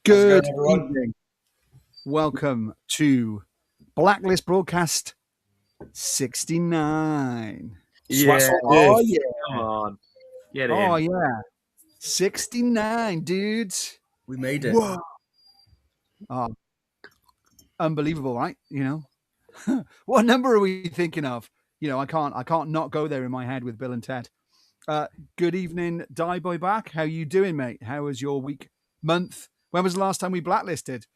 Good everyone? evening. Welcome to Blacklist Broadcast 69. Yeah, Oh, yeah. come on. Get Oh, in. yeah. 69, dudes. We made it. Whoa. Oh, unbelievable, right? What number are we thinking of? I can't not go there in my head with Bill and Ted. Good evening, Die Boy Back. How you doing, mate? How was your week, month? When was the last time we blacklisted?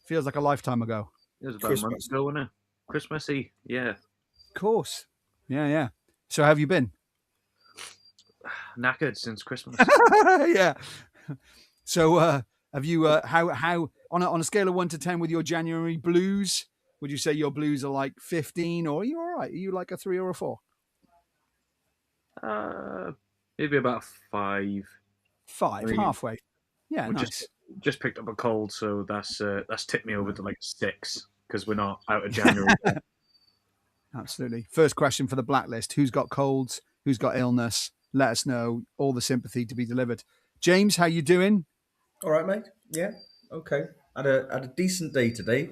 Feels like a lifetime ago. It was about a month Christmas. ago, wasn't it? Christmassy, yeah. Of course. Yeah. So how have you been? Knackered since Christmas. Yeah. So have you how on a scale of 1 to 10 with your January blues, would you say your blues are like 15 or are you all right? Are you like a 3 or a 4? Maybe about 5. 5, I mean, halfway. Yeah, we nice. just picked up a cold, so that's tipped me over to like 6 because we're not out of January. Absolutely. First question for the blacklist. Who's got colds? Who's got illness? Let us know. All the sympathy to be delivered. James, how you doing? All right, mate. Yeah, okay. Had a decent day today,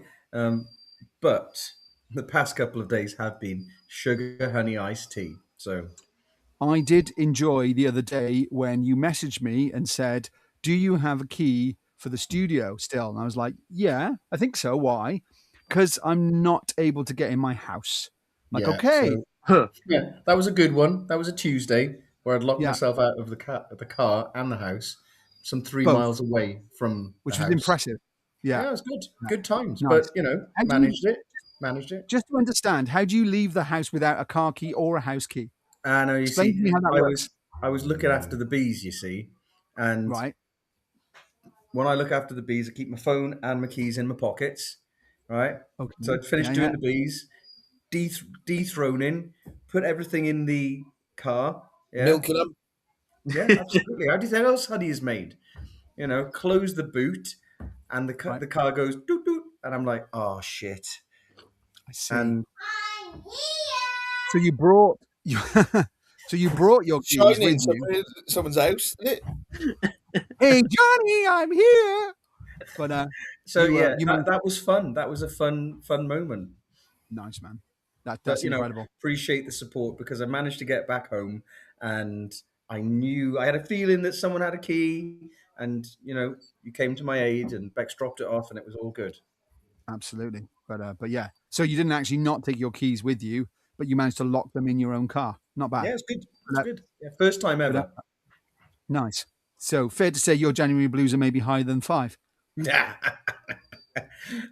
but the past couple of days have been sugar honey iced tea. So I did enjoy the other day when you messaged me and said, do you have a key for the studio still? And I was like, yeah, I think so. Why? Because I'm not able to get in my house. Like, yeah, okay. yeah, that was a good one. That was a Tuesday where I'd locked Yeah. myself out of the car and the house, some 3 Both. miles away from Which the was house. impressive. Yeah, Yeah. it was good times. Nice. But How do you- managed it. Just to understand, how do you leave the house without a car key or a house key? I know. You Explain to me see, how that works. I was looking after the bees. You see, and Right. when I look after the bees, I keep my phone and my keys in my pockets, right? Okay. So I'd finished Yeah, doing yeah. the bees, dethroning, put everything in the car. Yeah, Milking them. yeah, absolutely. How do you think else honey is made? Close the boot, and Right. the car goes doot doot, and I'm like, oh shit. I see. And So you brought your keys Shining with you. someone's house, isn't it? Hey Johnny, I'm here. But so you yeah, you managed. that was fun. That was a fun moment. Nice, man. That's But incredible. appreciate the support because I managed to get back home and I had a feeling that someone had a key and you came to my aid and Bex dropped it off and it was all good. Absolutely. But yeah. So you didn't actually not take your keys with you, but you managed to lock them in your own car. Not bad. Yeah, it's good. It's But, good. Yeah, first time ever. Nice. So fair to say your January blues are maybe higher than 5. Yeah.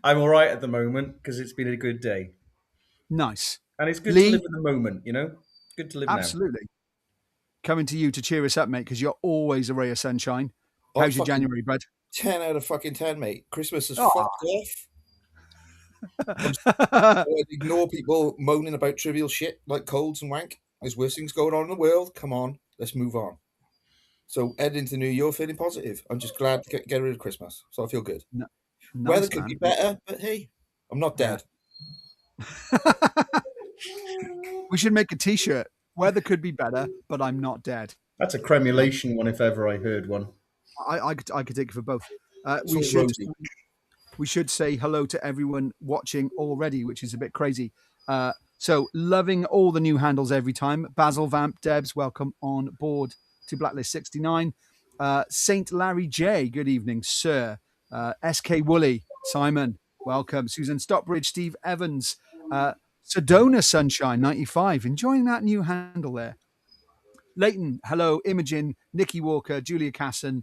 I'm all right at the moment because it's been a good day. Nice. And it's good Lee? to live in the moment, Good to live Absolutely. Coming to you to cheer us up, mate, because you're always a ray of sunshine. How's your January, bud? 10 out of fucking 10, mate. Christmas is Aw. fucked off. I ignore people moaning about trivial shit like colds and wank. There's worse things going on in the world. Come on, let's move on. So heading into the new year, feeling positive. I'm just glad to get rid of Christmas, so I feel good. Nice, Weather could man. be better, but hey, I'm not dead. We should make a T-shirt. Weather could be better, but I'm not dead. That's a cremulation one if ever I heard one. I could take it for both. It's all rosy. We should say hello to everyone watching already, which is a bit crazy. So loving all the new handles every time. Basil Vamp, Debs, welcome on board to Blacklist 69. Saint Larry J, good evening, sir. SK Woolley, Simon, welcome. Susan Stockbridge, Steve Evans, Sedona Sunshine 95, enjoying that new handle there. Leighton, hello. Imogen, Nikki Walker, Julia Casson.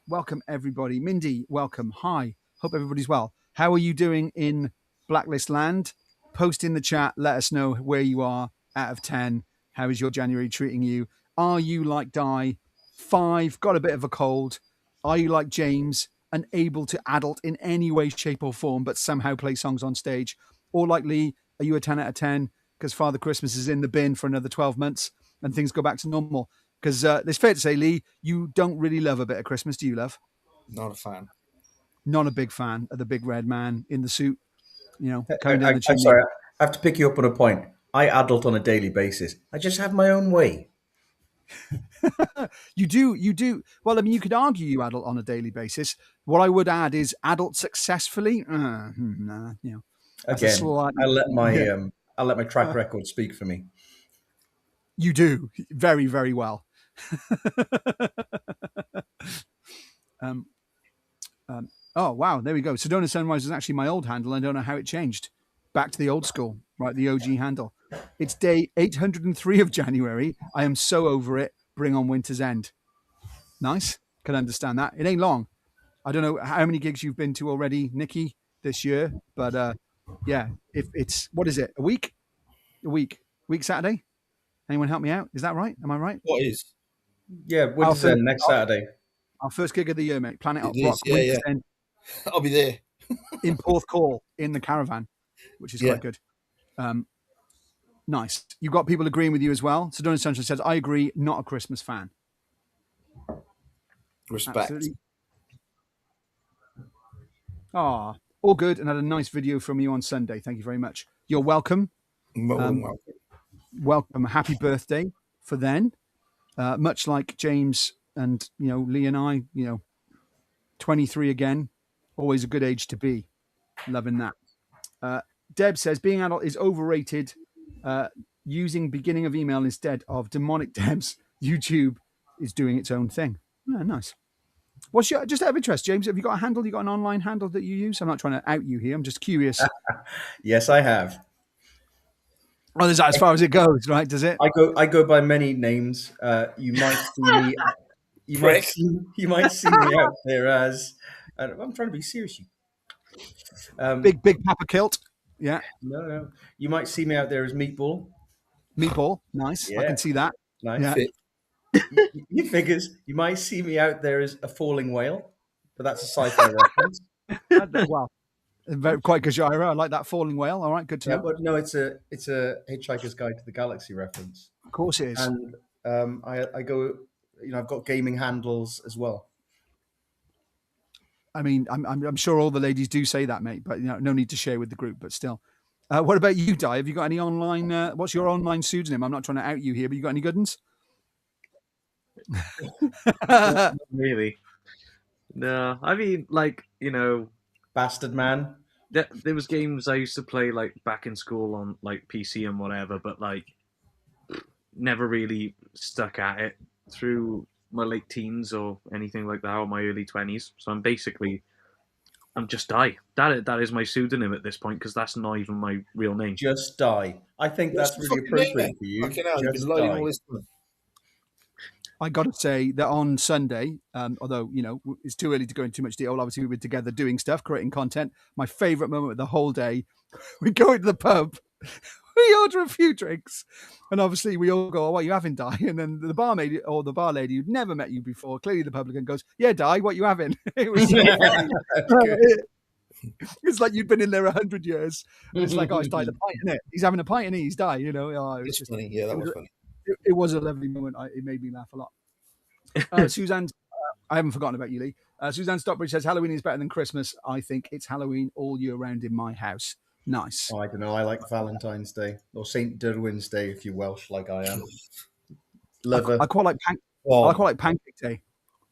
Welcome, everybody. Mindy, welcome. Hi. Hope everybody's well. How are you doing in Blacklist land? Post in the chat. Let us know where you are out of 10. How is your January treating you? Are you like Di? 5, got a bit of a cold. Are you like James, unable to adult in any way, shape, or form, but somehow play songs on stage? Or like Lee, are you a 10 out of 10 because Father Christmas is in the bin for another 12 months and things go back to normal? Because it's fair to say, Lee, you don't really love a bit of Christmas, do you, love? Not a fan. Not a big fan of the big red man in the suit, coming down the I'm chimney. sorry, I have to pick you up on a point. I adult on a daily basis. I just have my own way. You do. Well, I mean, you could argue you adult on a daily basis. What I would add is adult successfully. Nah, you know, that's a Again, slight. I'll let my Yeah. I'll let my track record speak for me. You do very, very well. Oh wow, there we go. Sedona Sunrise is actually my old handle. I don't know how it changed. Back to the old school, right? The OG handle. It's day 803 of January. I am so over it. Bring on winter's end. Nice. Can understand that. It ain't long. I don't know how many gigs you've been to already, Nikki, this year, but yeah, if it's what is it? A week Saturday. Anyone help me out? Is that right? Am I right? What is? Yeah, Winter's End next Saturday. Our first gig of the year, mate. Planet It Rock, is, yeah, Winter's yeah. End I'll be there. in Porthcawl in the caravan, which is Yeah. quite good. Nice. You've got people agreeing with you as well. Sedona Sunshine says, I agree, not a Christmas fan. Respect. Absolutely. Ah, all good. And had a nice video from you on Sunday. Thank you very much. You're welcome. Welcome. Welcome. Happy birthday for then. Much like James and, Lee and I, 23 again. Always a good age to be. Loving that. Deb says, being adult is overrated. Using beginning of email instead of demonic Debs. YouTube is doing its own thing. Yeah, nice. What's your, just out of interest, James, have you got a handle? You got an online handle that you use? I'm not trying to out you here. I'm just curious. Yes, I have. Oh, is that as far as it goes, right? Does it? I go by many names. You might see me. You might see me out there as. I'm trying to be serious. Big Papa Kilt. Yeah. No. You might see me out there as Meatball. Meatball. Nice. Yeah. I can see that. Nice. Yeah. You figures. You might see me out there as a falling whale, but that's a sci-fi reference. Wow. Quite Gajira. I like that falling whale. All right, good to know. But no, it's a Hitchhiker's Guide to the Galaxy reference. Of course it is. And I go. I've got gaming handles as well. I mean, I'm sure all the ladies do say that, mate. But no need to share with the group. But still, what about you, Di? Have you got any online? What's your online pseudonym? I'm not trying to out you here, but you got any good ones? Not really. No, I mean, Bastard Man. there was games I used to play back in school on PC and whatever, but never really stuck at it through my late teens or anything like that, or my early 20s. So I'm just Die. That is my pseudonym at this point, because that's not even my real name. Just Die. I think that's really appropriate for you. Just Die. I got to say that on Sunday, although, it's too early to go into too much detail, obviously we were together doing stuff, creating content. My favourite moment of the whole day, we go into the pub, we order a few drinks, and obviously we all go, oh, what are you having, Di? And then the barmaid or the bar lady who'd never met you before, clearly the publican, goes, yeah, Di, what are you having? It was so funny. It's like you'd been in there 100 years. And it's like, oh, it's Di the pint, isn't it? He's having a pint and he's Di, it was It's just funny. Yeah, that was funny. It was a lovely moment. It made me laugh a lot. Suzanne, I haven't forgotten about you, Lee. Suzanne Stockbridge says Halloween is better than Christmas. I think it's Halloween all year round in my house. Nice. Oh, I don't know. I like Valentine's Day or St. Derwin's Day if you're Welsh, like I am. I quite like I quite like Pancake Day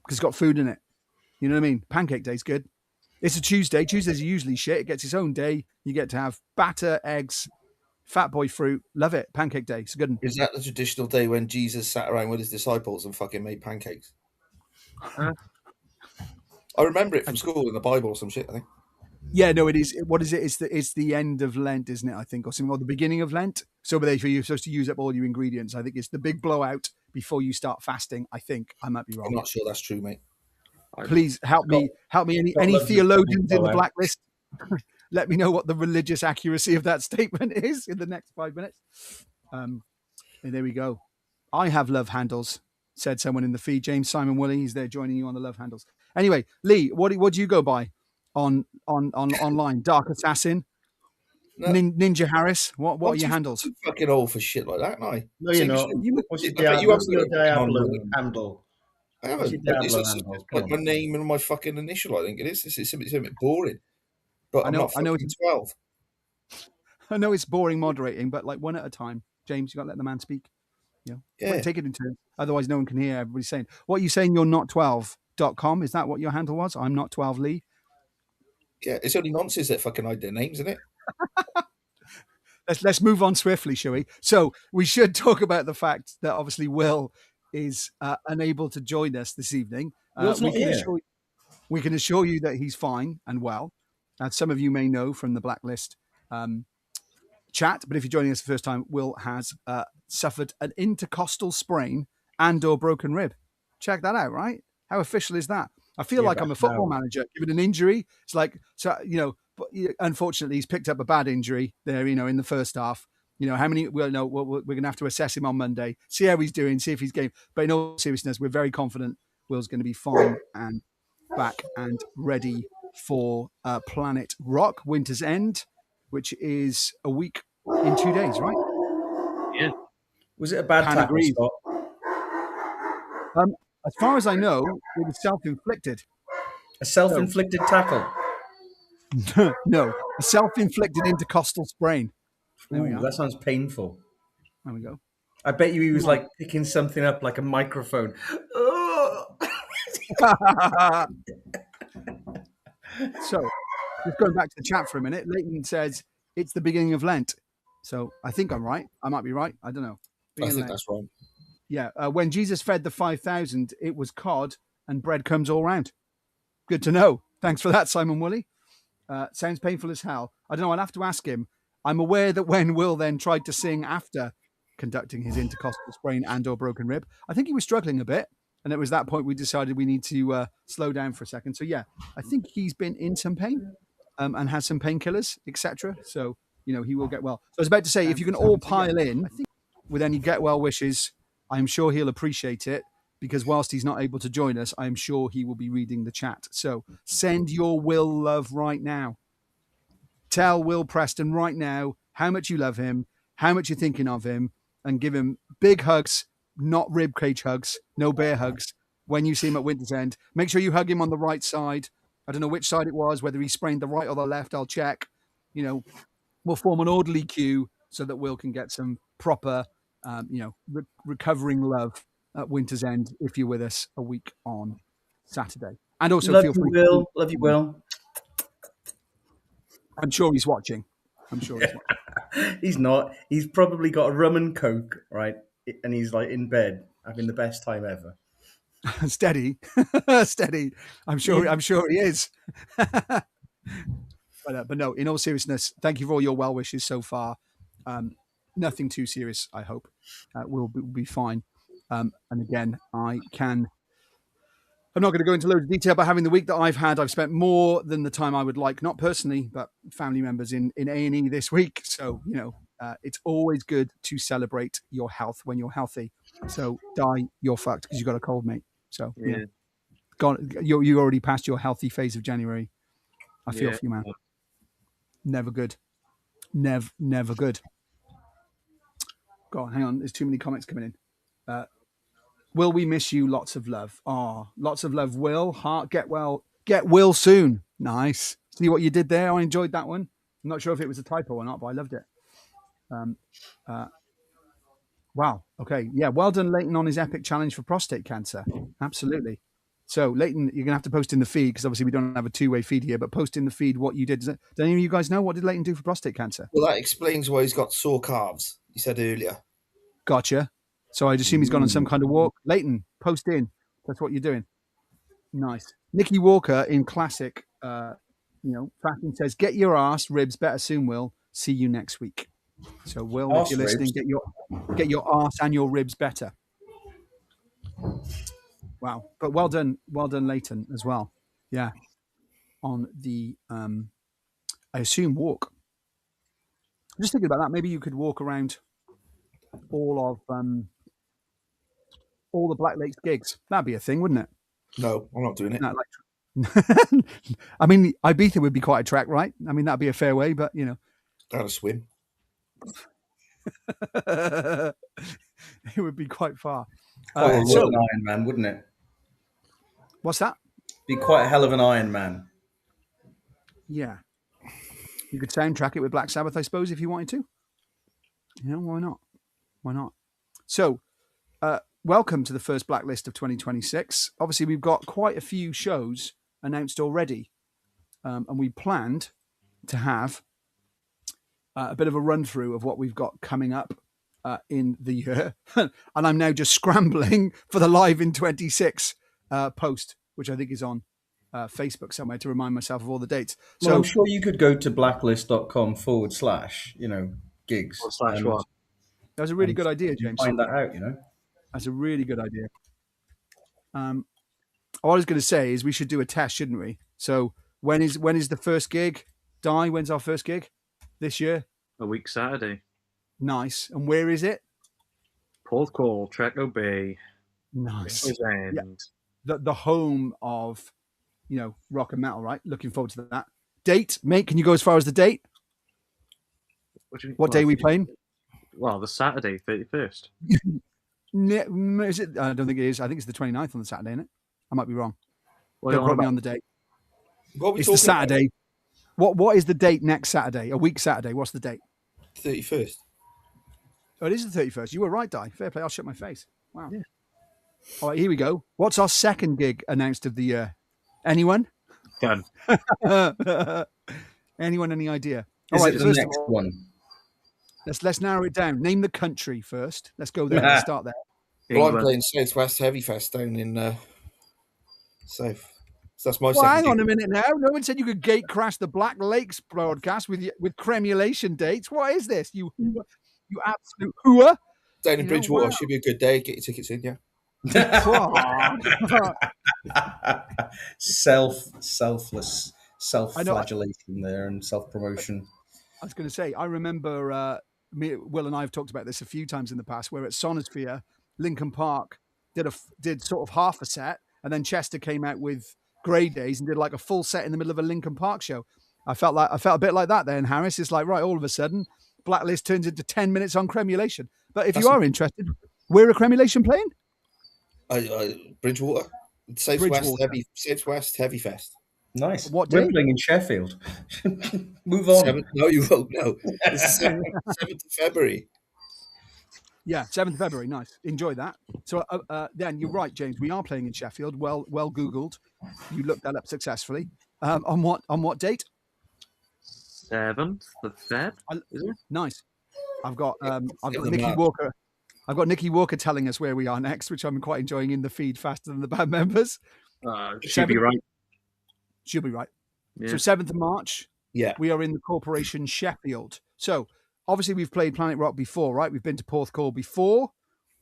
because it's got food in it. You know what I mean? Pancake Day's good. It's a Tuesday. Tuesdays are usually shit. It gets its own day. You get to have batter, eggs, fat boy fruit. Love it. Pancake Day. It's a good one. Is that the traditional day when Jesus sat around with his disciples and fucking made pancakes? I remember it from school in the Bible or some shit, I think. Yeah, no, it is. What is it? It's the end of Lent, isn't it? I think, or something, or the beginning of Lent. So you're supposed to use up all your ingredients. I think it's the big blowout before you start fasting. I think I might be wrong. I'm not sure that's true, mate. Please help me. Any theologians in the blacklist? Let me know what the religious accuracy of that statement is in the next 5 minutes. And there we go. I have love handles, said someone in the feed. James Simon Woolley, he's there joining you on the love handles. Anyway, Lee, what do you go by on online? Dark Assassin, no. Ninja Harris. What are your handles? I'm fucking old for shit like that, aren't I? No, you're not. What's your Diablo handle? I haven't. It's my name and my fucking initial. I think it is. It's a bit boring. But I'm not fucking 12. I know it's boring moderating, but one at a time. James, you got to let the man speak. Yeah. Take it in turns. Otherwise, no one can hear everybody saying. What are you saying? You're not12.com. Is that what your handle was? I'm not 12 Lee. Yeah, it's only nonsense that fucking hide their names, isn't it? Let's move on swiftly, shall we? So we should talk about the fact that obviously Will is unable to join us this evening. Will's not here. We can assure you that he's fine and well. As some of you may know from the Blacklist chat, but if you're joining us the first time, Will has suffered an intercostal sprain and/or broken rib. Check that out, right? How official is that? I feel like I'm a football manager given an injury. It's like, so but unfortunately, he's picked up a bad injury there. In the first half. How many? We're going to have to assess him on Monday, see how he's doing, see if he's game. But in all seriousness, we're very confident Will's going to be fine and back and ready for Planet Rock Winter's End, which is a week in 2 days, right? Yeah. Was it a bad tackle, Scott? As far as I know, it was self-inflicted. A self-inflicted tackle? No, a self-inflicted intercostal sprain. There we Ooh, go. that sounds painful. There we go. I bet you he was like picking something up like a microphone. So, just going back to the chat for a minute, Leighton says it's the beginning of Lent. So I think I'm right. I might be right. I don't know. I think that's wrong. Yeah. When Jesus fed the 5,000, it was cod and breadcrumbs all round. Good to know. Thanks for that, Simon Woolley. Sounds painful as hell. I don't know. I'll have to ask him. I'm aware that when Will then tried to sing after conducting his intercostal sprain and/or broken rib, I think he was struggling a bit. And it was that point we decided we need to slow down for a second. So, yeah, I think he's been in some pain and has some painkillers, etc. So, he will get well. So I was about to say, if you can all pile in with any get well wishes, I'm sure he'll appreciate it, because whilst he's not able to join us, I'm sure he will be reading the chat. So send your Will love right now. Tell Will Preston right now how much you love him, how much you're thinking of him, and give him big hugs, not rib cage hugs, no bear hugs, when you see him at Winter's End. Make sure you hug him on the right side. I don't know which side it was, whether he sprained the right or the left, I'll check. We'll form an orderly queue so that Will can get some proper, recovering love at Winter's End if you're with us a week on Saturday. And also Love feel free. Love you, Will. I'm sure he's watching. He's not. He's probably got a rum and coke, right? And he's like in bed having the best time ever. Steady. I'm sure he is. But no, in all seriousness, thank you for all your well wishes so far. Nothing too serious, I hope. We'll be fine. And again, I'm not going to go into loads of detail about having the week that I've had. I've spent more than the time I would like, not personally, but family members in A&E this week. So, it's always good to celebrate your health when you're healthy. So, you're fucked because you got a cold, mate. So, Yeah. You already passed your healthy phase of January. I feel for you, man. Never good. Never good. Go on, hang on. There's too many comments coming in. Will we miss you? Lots of love. Oh, lots of love, Will. Heart, get well. Get Will soon. Nice. See what you did there? I enjoyed that one. I'm not sure if it was a typo or not, but I loved it. Wow. Okay. Yeah. Well done, Leighton, on his epic challenge for prostate cancer. Absolutely. So, Leighton, you're going to have to post in the feed, because obviously we don't have a two-way feed here, but post in the feed what you did. Do any of you guys know what did Leighton do for prostate cancer? Well, that explains why he's got sore calves, you said earlier. Gotcha. So I'd assume he's gone on some kind of walk. Leighton, post in. That's what you're doing. Nice. Nicky Walker in classic, fashion says, get your ass ribs better soon, Will. See you next week. So, Will, if you're listening, get your ass and your ribs better. Wow. But well done, Leighton, as well. Yeah. On the, I assume, walk. I'm just thinking about that. Maybe you could walk around all the Black Lakes gigs. That'd be a thing, wouldn't it? No, I'm not doing it. I mean, Ibiza would be quite a track, right? I mean, that'd be a fair way, but Gotta swim. it would be quite far. An Iron Man, wouldn't it? What's that? Be quite a hell of an Iron Man. Yeah. You could soundtrack it with Black Sabbath, I suppose, if you wanted to. Why not? So, welcome to the first Blacklist of 2026. Obviously, we've got quite a few shows announced already, and we planned to have a bit of a run through of what we've got coming up in the year. And I'm now just scrambling for the Live in 26 post, which I think is on Facebook somewhere, to remind myself of all the dates. Well, So I'm sure you could go to blacklist.com / gigs. Or slash what? that was a really and good idea, you James. find that out, That's a really good idea. All I was going to say is we should do a test, shouldn't we? So when is the first gig? Di, when's our first gig this year? A week Saturday. Nice. And where is it? Porthcawl, Treco Bay, Nice. River's End. The home of, rock and metal, right? Looking forward to that. Date, mate, can you go as far as the date? What day are we playing? Well, the Saturday, 31st. Is it? I don't think it is. I think it's the 29th on the Saturday, isn't it? I might be wrong. What Don't are you quote me on on the date. What are we It's the talking about? Saturday. What is the date next Saturday? A week Saturday. What's the date? 31st. Oh, it is the 31st. You were right, Di. Fair play. I'll shut my face. Wow. Yeah. All right, here we go. What's our second gig announced of the year? Anyone? Done. Anyone? Any idea? Is All right, it the first of next all, one? let's narrow it down. Name the country first. Let's go there. Let's start there. Well, I'm England. playing Southwest Heavy Fest down in South. So that's my Well, second hang gig. on a minute now. No one said you could gate crash the Black Lakes broadcast with cremulation dates. What is this? You absolute hooer. Down in You know, Bridgewater wow. should be a good day. Get your tickets in, yeah. Selfless self-flagellation there and self-promotion. I was going to say, I remember Will and I have talked about this a few times in the past, where at Sonosphere, Lincoln Park did sort of half a set, and then Chester came out with Grey Days and did like a full set in the middle of a Lincoln Park show. I felt a bit like that then, Harris. It's like, right, all of a sudden, Blacklist turns into 10 minutes on cremulation. But if you are interested, where are cremulation playing? Bridgewater. Southwest Heavy Fest. Nice. What We're day? playing in Sheffield. Move on. No, you won't. No, it's 7th of February. Yeah, 7th of February. Nice. Enjoy that. So then you're right, James. We are playing in Sheffield. Well Googled. You looked that up successfully. On what date? 7th of Feb. Is it? Nice. I've got the Nicky map. Walker. I've got Nicky Walker telling us where we are next, which I'm quite enjoying in the feed faster than the band members. Should be right. She'll be right. Yeah. So 7th of March, Yeah. we are in the Corporation Sheffield. So obviously we've played Planet Rock before, right? We've been to Porthcawl before.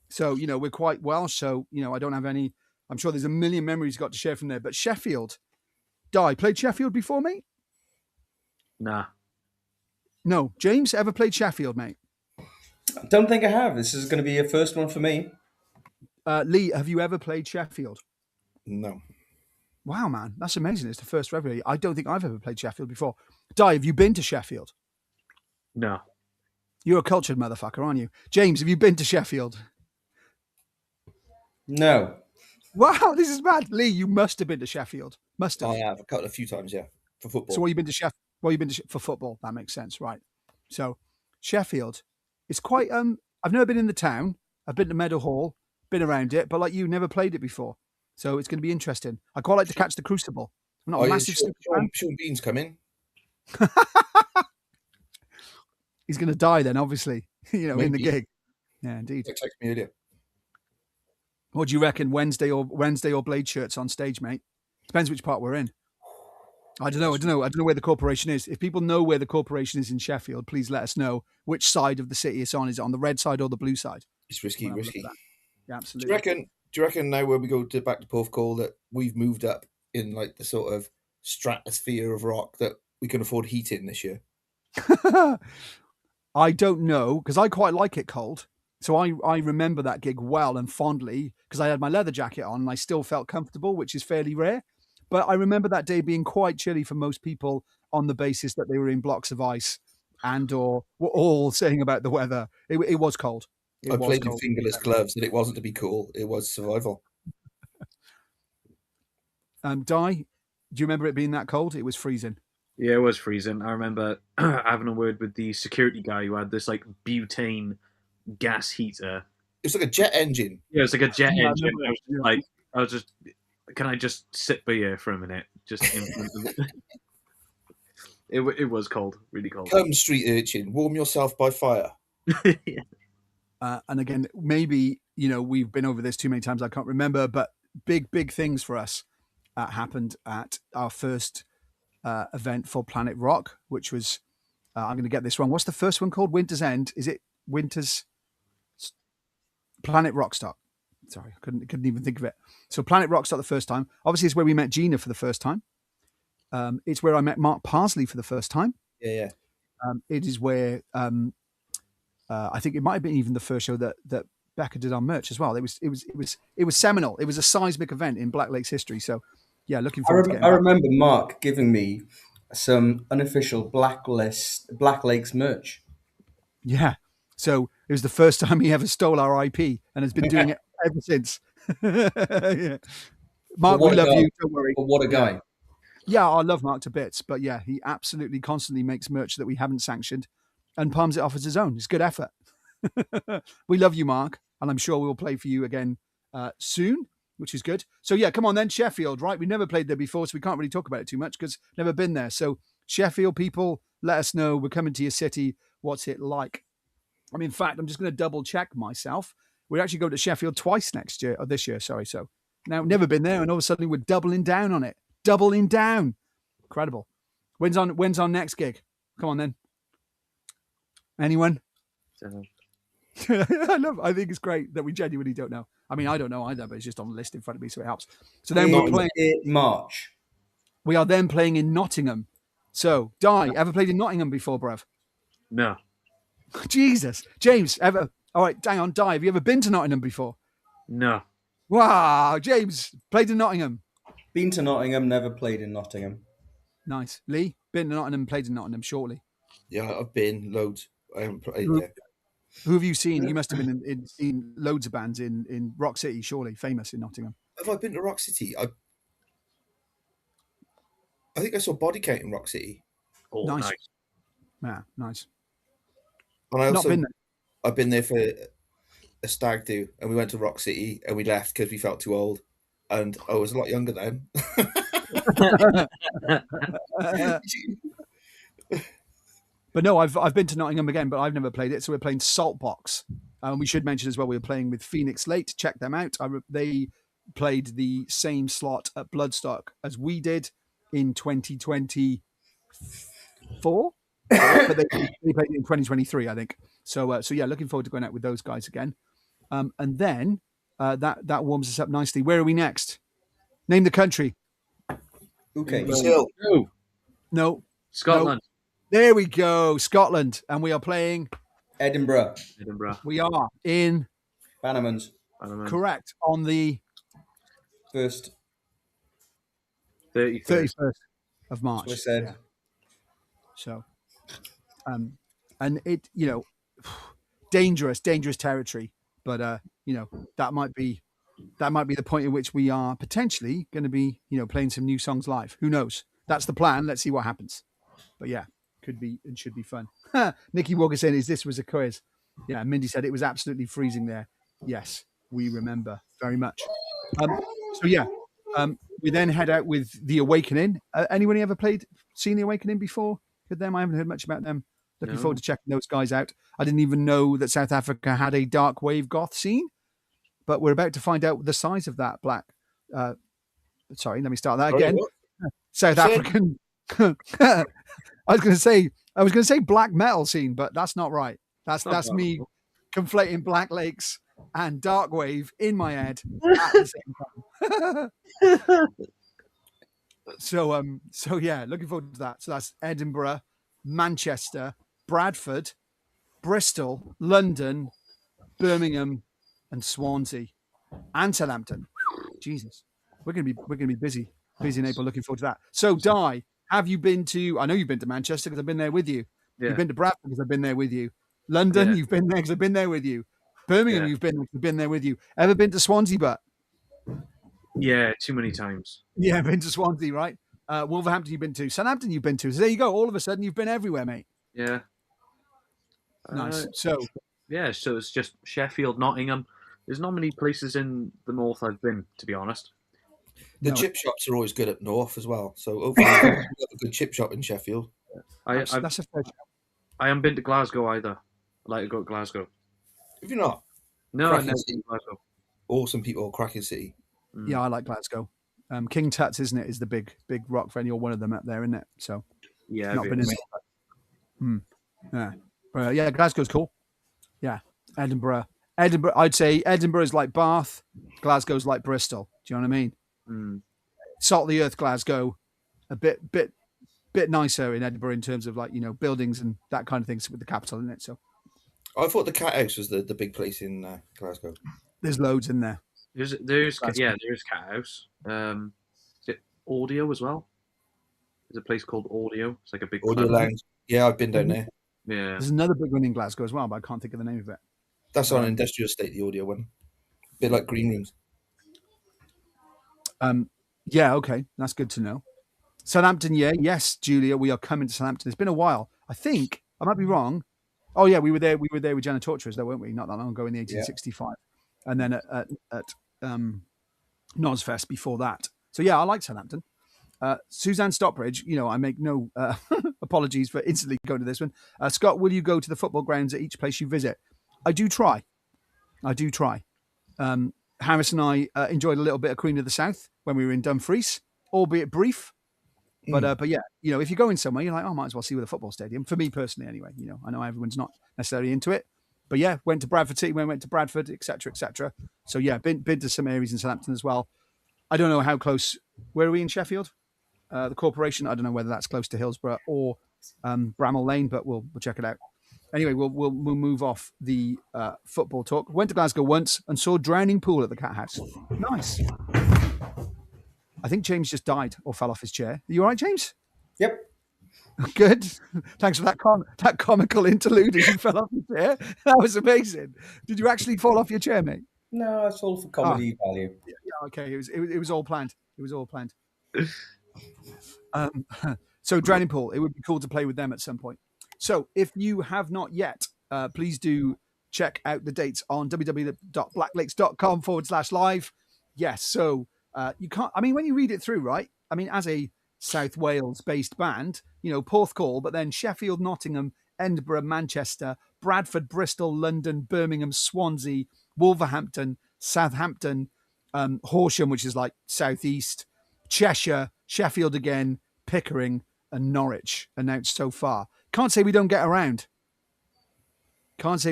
So, we're quite Welsh. So, I don't have any, I'm sure there's a million memories got to share from there. But Sheffield, Di, played Sheffield before, mate? Nah. No. James, ever played Sheffield, mate? Don't think I have. This is going to be a first one for me. Lee, have you ever played Sheffield? No. Wow, man, that's amazing. It's the first for everybody. I don't think I've ever played Sheffield before. Di, have you been to Sheffield? No. You're a cultured motherfucker, aren't you? James, have you been to Sheffield? No. Wow, this is mad. Lee, you must have been to Sheffield. Must have. I have a few times, yeah, for football. So what you been to Sheffield? Well, you've been to for football. That makes sense, right? So Sheffield, it's quite. I've never been in the town. I've been to Meadow Hall, been around it, but like you, never played it before. So it's going to be interesting. I quite like to catch the Crucible. I'm not a massive fan. Sean Bean's coming. He's going to die then, obviously. In the Maybe. gig. Yeah, indeed. Text me earlier. What do you reckon? Wednesday or Blade shirts on stage, mate? Depends which part we're in. I don't know. I don't know where the Corporation is. If people know where the Corporation is in Sheffield, please let us know which side of the city it's on. Is it on the red side or the blue side? It's risky. We'll have a look at that. Yeah, Do absolutely. you reckon now when we go back to Porthcawl that we've moved up in like the sort of stratosphere of rock that we can afford heating this year? I don't know, because I quite like it cold. So I remember that gig well and fondly because I had my leather jacket on and I still felt comfortable, which is fairly rare. But I remember that day being quite chilly for most people on the basis that they were in blocks of ice and or were all saying about the weather. It was cold. I played in fingerless gloves and it wasn't to be cool. It was survival. Di, do you remember it being that cold? It was freezing. Yeah, it was freezing. I remember having a word with the security guy who had this like butane gas heater was like a jet engine. Yeah, it was like a jet Yeah, I engine. remember I was it, yeah. like, I was just, can I just sit by here for a minute? Just in front of it. It was cold, really cold. Come, street urchin, warm yourself by fire. Yeah. And again, maybe, we've been over this too many times, I can't remember, but big things for us happened at our first event for Planet Rock, which was, I'm going to get this wrong. What's the first one called? Winter's End? Is it Winter's Planet Rockstop? Sorry, I couldn't even think of it. So Planet Rockstop the first time. Obviously, it's where we met Gina for the first time. It's where I met Mark Parsley for the first time. Yeah. It is where I think it might have been even the first show that Becca did our merch as well. It was seminal. It was a seismic event in Black Lake's history. So yeah, looking forward to getting I back. remember Mark giving me some unofficial Black Lakes merch. Yeah. So it was the first time he ever stole our IP and has been doing it ever since. Yeah. Mark, we love you. Don't worry. But what a guy. Yeah, I love Mark to bits, but yeah, he absolutely constantly makes merch that we haven't sanctioned and palms it off as his own. It's good effort. We love you, Mark, and I'm sure we'll play for you again soon, which is good. So yeah, come on then, Sheffield, right? We never played there before, so we can't really talk about it too much because never been there. So Sheffield people, let us know. We're coming to your city. What's it like? I mean, in fact, I'm just going to double check myself. We're actually going to Sheffield twice next year, or this year, sorry. So now never been there, and all of a sudden we're doubling down on it. Doubling down. Incredible. When's our next gig? Come on then. Anyone? I think it's great that we genuinely don't know. I mean, I don't know either, but it's just on the list in front of me, so it helps. So then we're playing in March. We are then playing in Nottingham. So, Di, ever played in Nottingham before, bruv? No. Jesus. James, ever? All right, hang on, Di, have you ever been to Nottingham before? No. Wow, James, played in Nottingham. Been to Nottingham, never played in Nottingham. Nice. Lee, been to Nottingham, played in Nottingham, shortly. Yeah, I've been loads. I haven't played there. Who have you seen? You must have been seen loads of bands in Rock City, surely, famous in Nottingham. Have I been to Rock City? I think I saw Body Count in Rock City. Oh, Nice. Yeah, nice. And I Not also, been there. I've been there for a stag do, and we went to Rock City, and we left because we felt too old. And I was a lot younger then. But no, I've been to Nottingham again, but I've never played it. So we're playing Saltbox. We should mention as well, we were playing with Phoenix Late. Check them out. They played the same slot at Bloodstock as we did in 2024. But they played it in 2023, I think. So yeah, looking forward to going out with those guys again. And then that warms us up nicely. Where are we next? Name the country. Okay. Brazil. No. Scotland. No. There we go. Scotland. And we are playing Edinburgh. We are in Bannerman's. correct on the 31st. 31st of March. That's what I said. Yeah. So, and it, dangerous territory, but that might be the point at which we are potentially going to be, playing some new songs live. Who knows? That's the plan. Let's see what happens. But yeah, could be and should be fun. Nikki Walker saying, "Is this was a quiz?" Yeah, Mindy said it was absolutely freezing there. Yes, we remember very much. So yeah, we then head out with The Awakening. Anyone ever seen The Awakening before? With them, I haven't heard much about them. Looking forward to checking those guys out. I didn't even know that South Africa had a dark wave goth scene, but we're about to find out the size of that black. Sorry, let me start that again. South African. I was going to say black metal scene, but that's not right. That's me conflating Black Lakes and dark wave in my head at the same time. So yeah, looking forward to that. So that's Edinburgh, Manchester, Bradford, Bristol, London, Birmingham, and Swansea, and Southampton. Jesus, we're gonna be busy in April. Looking forward to that. So, Di, have you been to? I know you've been to Manchester because I've been there with you. Yeah. You've been to Bradford because I've been there with you. London, you've been there because I've been there with you. Birmingham, you've been there with you. Ever been to Swansea? But yeah, too many times. Yeah, been to Swansea, right? Wolverhampton, you've been to. Southampton, you've been to. So there you go. All of a sudden, you've been everywhere, mate. Yeah. Nice. So it's just Sheffield, Nottingham. There's not many places in the north I've been, to be honest. The No, chip shops are always good up north as well. So hopefully you have a good chip shop in Sheffield. I've that's a fair shout. I haven't been to Glasgow either. I'd like to go to Glasgow. If you're not, No, I've Cracking never city. been to Glasgow. awesome people, cracking city. Yeah, I like Glasgow. King Tut's, isn't it, is the big rock venue, or one of them up there, isn't it? So Yeah, not I've been in. Yeah, yeah, Glasgow's cool. Yeah, Edinburgh. I'd say Edinburgh is like Bath. Glasgow's like Bristol. Do you know what I mean? Mm. Salt of the earth, Glasgow. A bit nicer in Edinburgh in terms of, like, you know, buildings and that kind of things with the capital in it. So I thought the Cat House was the big place in Glasgow. there's loads in there. There's Cat House. Is it Audio as well? There's a place called Audio. It's like a big Audio club. Lounge. Yeah, I've been down there. Yeah. There's another big one in Glasgow as well, but I can't think of the name of it. That's on an industrial estate, the Audio one. Bit like Green Rooms. Yeah, okay, that's good to know. Southampton, yeah, yes, Julia, we are coming to Southampton. It's been a while. I think I might be wrong. Oh yeah, we were there. We were there with Jenna Torturers, though, weren't we? Not that long ago in the 1865, and then at Nosfest before that. So yeah, I like Southampton. Suzanne Stockbridge, you know, I make no apologies for instantly going to this one. Scott, will you go to the football grounds at each place you visit? I do try. Harris and I enjoyed a little bit of Queen of the South when we were in Dumfries, albeit brief. But yeah, you know, if you're going somewhere, you're like, oh, might as well see with a football stadium. For me personally, anyway, you know, I know everyone's not necessarily into it, but yeah, went to Bradford City, went to Bradford, etc., etc. So yeah, been to some areas in Southampton as well. I don't know how close. Where are we in Sheffield? The Corporation. I don't know whether that's close to Hillsborough or Bramall Lane, but we'll check it out. Anyway, we'll move off the football talk. Went to Glasgow once and saw Drowning Pool at the Cat House. Nice. I think James just died or fell off his chair. Are you all right, James? Yep. Good. Thanks for that comical interlude as you fell off your chair. That was amazing. Did you actually fall off your chair, mate? No, it's all for comedy value. Yeah, okay. It was all planned. It was all planned. So Drowning Pool, it would be cool to play with them at some point. So if you have not yet, please do check out the dates on www.blacklist.com/live. Yes, so you can't, I mean, when you read it through, right? I mean, as a South Wales based band, you know, Porthcawl, but then Sheffield, Nottingham, Edinburgh, Manchester, Bradford, Bristol, London, Birmingham, Swansea, Wolverhampton, Southampton, Horsham, which is like southeast, Cheshire, Sheffield again, Pickering, and Norwich announced so far. Can't say we don't get around. I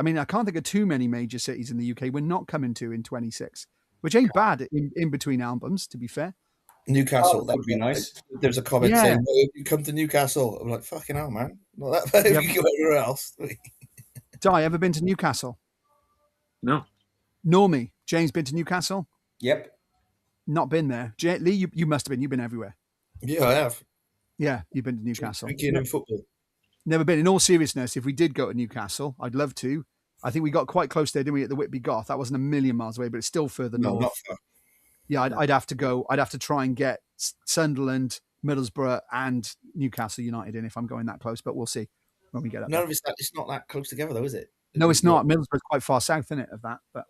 mean, I can't think of too many major cities in the UK we're not coming to in 26, which ain't bad in between albums, to be fair. Newcastle. That would be nice. There's a comment Yeah. saying, well, you come to Newcastle. I'm like, fucking hell, man. Not that bad if you go everywhere else. Di, ever been to Newcastle? No. Normie, James, been to Newcastle? Yep. Not been there. Lee, you must have been. You've been everywhere. Yeah, I have. Yeah, you've been to Newcastle. Drinking and football. Never been. In all seriousness, if we did go to Newcastle, I'd love to. I think we got quite close there, didn't we, at the Whitby Goth? That wasn't a million miles away, but it's still further No, north. not far. Yeah, I'd have to go. I'd have to try and get Sunderland, Middlesbrough, and Newcastle United in if I'm going that close. But we'll see when we get up. None of it's not that close together, though, is it? No, it's not. Middlesbrough's quite far south, isn't it, of that? But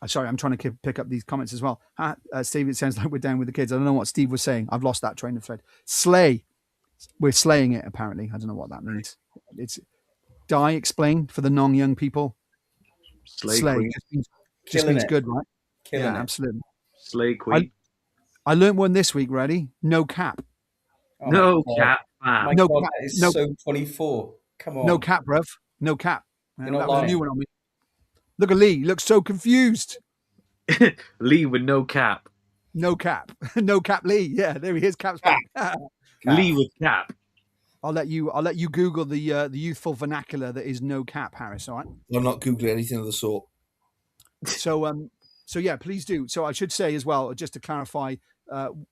sorry, I'm trying to pick up these comments as well. Steve, it sounds like we're down with the kids. I don't know what Steve was saying. I've lost that train of thread. Slay. We're slaying it, apparently. I don't know what that means. It's Di, explain for the non-young people. Slay Queen. Just means it. good, right? Killing it. Absolutely. Slay Queen. I learned one this week, ready? No cap. Oh no my cap, God. My man. No God, cap. that is No- so 24. Come on. No cap, bruv. No cap. You're not That was a lying. new one on me. Look at Lee. He looks so confused. Lee with no cap. No cap. No cap Lee. Yeah, there he is. Cap's back. Lee with cap. I'll let you Google the youthful vernacular that is no cap, Harris. All right. I'm not Googling anything of the sort. So yeah, please do. So I should say as well, just to clarify,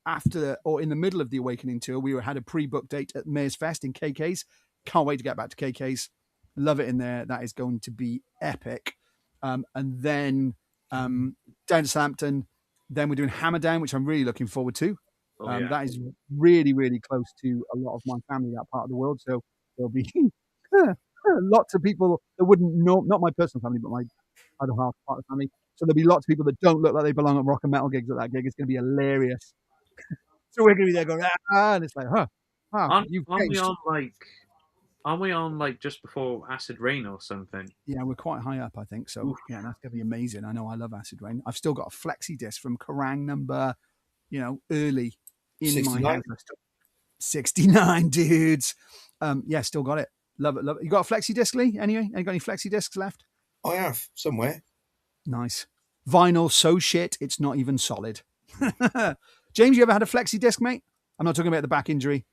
after or in the middle of the Awakening tour, we had a pre-booked date at Mayor's Fest in KK's. Can't wait to get back to KK's. Love it in there. That is going to be epic. And then down to Southampton. Then we're doing Hammerdown, which I'm really looking forward to. Yeah. That is really, really close to a lot of my family, that part of the world. So there'll be lots of people that wouldn't know, not my personal family, but my other half part of the family. So there'll be lots of people that don't look like they belong at rock and metal gigs at that gig. It's going to be hilarious. So we're going to be there going, and it's like, you've Aren't we changed. on like? Aren't we on like just before Acid Rain or something? Yeah, we're quite high up, I think. So yeah, that's going to be amazing. I know I love Acid Rain. I've still got a flexi disc from Kerrang number, early in 69. my house. 69 dudes. Yeah, still got it. Love it. You got a flexi disc, Lee? Anyway, you got any flexi discs left? I have somewhere. Nice. Vinyl so shit it's not even solid. James, you ever had a flexi disc, mate? I'm not talking about the back injury.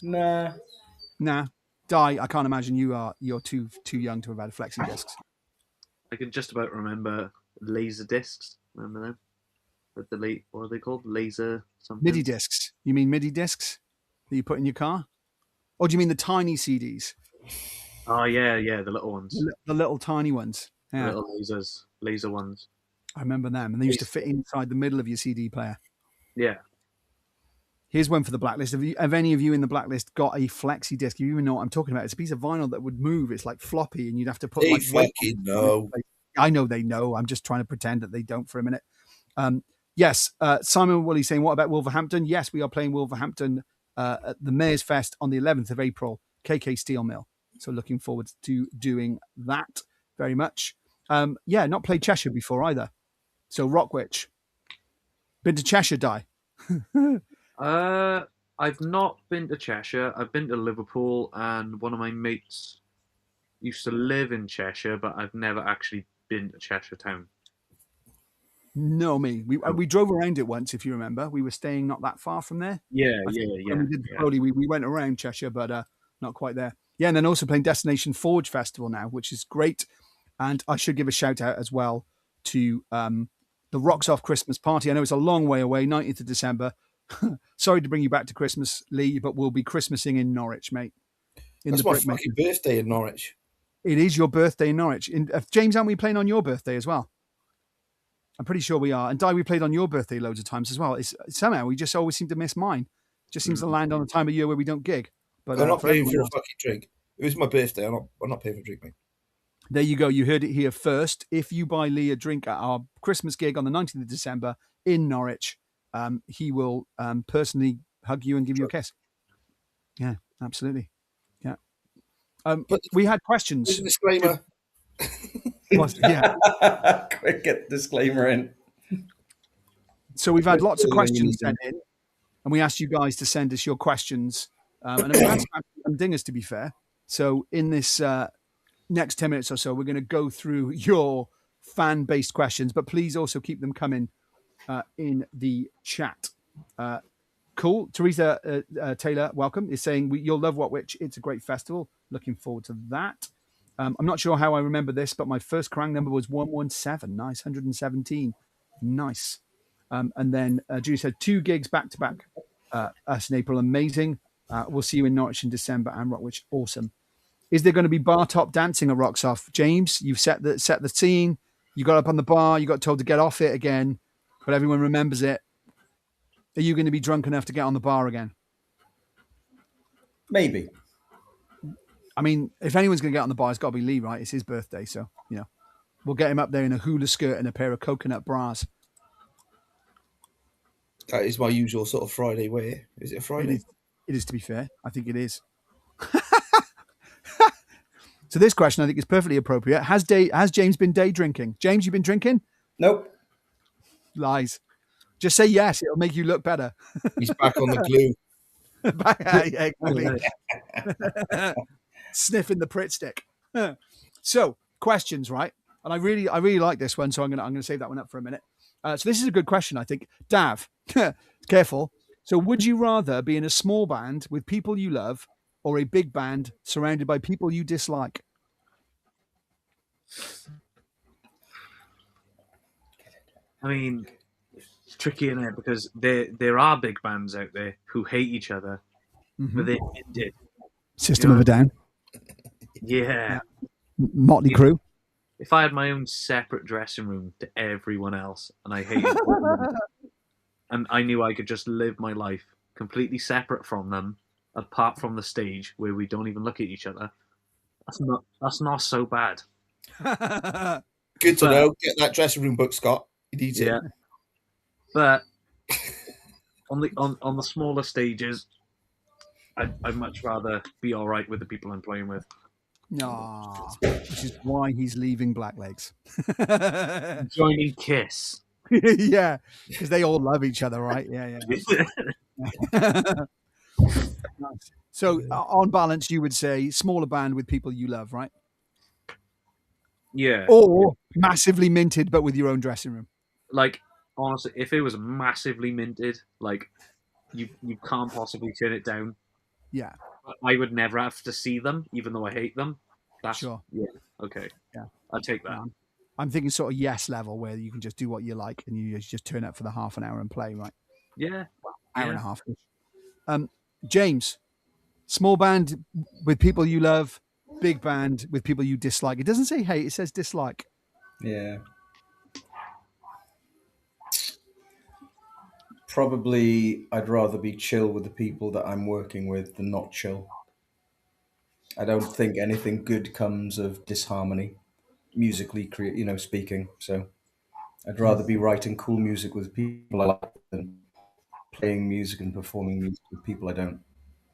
Nah. Di, I can't imagine you're too young to have had flexi discs. I can just about remember laser discs. Remember them? With the what are they called? Laser something. MIDI discs. You mean MIDI discs that you put in your car? Or do you mean the tiny CDs? Oh yeah, the little ones. The little tiny ones. Yeah. The little laser ones. I remember them. And they used to fit inside the middle of your CD player. Yeah. Here's one for the Blacklist. Have any of you in the Blacklist got a flexi disc? You even know what I'm talking about. It's a piece of vinyl that would move. It's like floppy, and you'd have to put They like fucking know. I know they know. I'm just trying to pretend that they don't for a minute. Yes, Simon Woolley saying, what about Wolverhampton? Yes, we are playing Wolverhampton at the Mayor's Fest on the 11th of April, KK Steel Mill. So looking forward to doing that very much. Not played Cheshire before either. So Rockwitch. Been to Cheshire, Di? I've not been to Cheshire. I've been to Liverpool, and one of my mates used to live in Cheshire, but I've never actually been to Cheshire town. No, me. We drove around it once, if you remember. We were staying not that far from there. Yeah. When we did the Foley, we went around Cheshire, but not quite there. Yeah, and then also playing Destination Forge Festival now, which is great. And I should give a shout out as well to the Rocks Off Christmas Party. I know it's a long way away, 19th of December. Sorry to bring you back to Christmas, Lee, but we'll be Christmasing in Norwich, mate. That's my fucking birthday in Norwich. It is your birthday in Norwich. James, aren't we playing on your birthday as well? I'm pretty sure we are. And Di, we played on your birthday loads of times as well. Somehow we just always seem to miss mine. Just seems to land on a time of year where we don't gig. But I'm not paying for a fucking drink. It was my birthday. I'm not paying for a drink, mate. There you go. You heard it here first. If you buy Lee a drink at our Christmas gig on the 19th of December in Norwich, he will personally hug you and give you a kiss. Yeah, absolutely. Yeah. But we had questions. There's a disclaimer. Yeah. Quick, get the disclaimer in. So we've had lots of questions sent in, and we asked you guys to send us your questions. And we've had some dingers, to be fair. So in this next 10 minutes or so, we're going to go through your fan-based questions, but please also keep them coming in the chat. Cool. Teresa Taylor, welcome, is saying, you'll love What Witch. It's a great festival. Looking forward to that. I'm not sure how I remember this, but my first Kerrang number was 117. Nice. 117. Nice. And then Judy said 2 gigs back-to-back us in April. Amazing. We'll see you in Norwich in December and Rockwitch. Awesome. Is there going to be bar top dancing at Rocks Off? James, you've set the scene. You got up on the bar. You got told to get off it again, but everyone remembers it. Are you going to be drunk enough to get on the bar again? Maybe. I mean, if anyone's going to get on the bar, it's got to be Lee, right? It's his birthday, so, we'll get him up there in a hula skirt and a pair of coconut bras. That is my usual sort of Friday wear. Is it a Friday? It is, to be fair. I think it is. So this question, I think, is perfectly appropriate. Has James been day drinking? James, you been drinking? Nope. Lies. Just say yes. It'll make you look better. He's back on the glue. Yeah, exactly. Sniffing the Pritt stick. So questions, right? And I really like this one, so I'm gonna save that one up for a minute. So this is a good question, I think. Dav, careful. So would you rather be in a small band with people you love or a big band surrounded by people you dislike? I mean, it's tricky in it because there are big bands out there who hate each other, but they did. System of a Down. Yeah. Motley Crue. If I had my own separate dressing room to everyone else and I hated them, and I knew I could just live my life completely separate from them apart from the stage where we don't even look at each other, that's not so bad. Good to But- know. Get that dressing room book, Scott. He needs Yeah. it. But on the smaller stages, I'd much rather be all right with the people I'm playing with. No, which is why he's leaving Blacklegs. Joining Kiss. Yeah, because they all love each other, right? Yeah, yeah. Nice. So, on balance, you would say smaller band with people you love, right? Yeah. Or massively minted, but with your own dressing room. Like, honestly, if it was massively minted, like, you can't possibly turn it down. Yeah, I would never have to see them, even though I hate them. That's sure. Yeah. Okay. Yeah. I'll take that. Yeah. I'm thinking sort of yes level where you can just do what you like and you just turn up for the half an hour and play, right? Yeah. Hour and a half. James, small band with people you love, big band with people you dislike. It doesn't say hate, it says dislike. Yeah. Probably I'd rather be chill with the people that I'm working with than not chill. I don't think anything good comes of disharmony, musically speaking. So I'd rather be writing cool music with people I like than playing music and performing music with people I don't.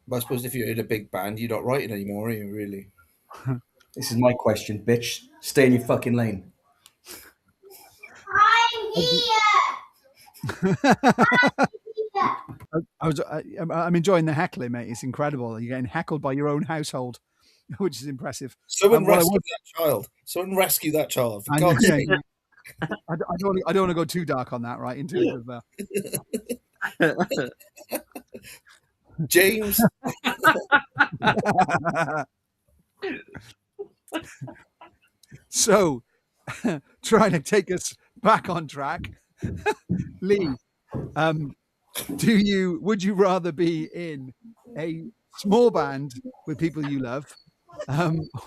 But I suppose if you're in a big band, you're not writing anymore, are you, really? This is my question, bitch. Stay in your fucking lane. I'm here. I'm enjoying the heckling, mate. It's incredible. You're getting heckled by your own household, which is impressive. Someone what I rescue want- that child. Someone rescue that child. For I, God's yeah, sake. I don't want to go too dark on that, right? In terms of James. So, trying to take us back on track, Lee, would you rather be in a small band with people you love,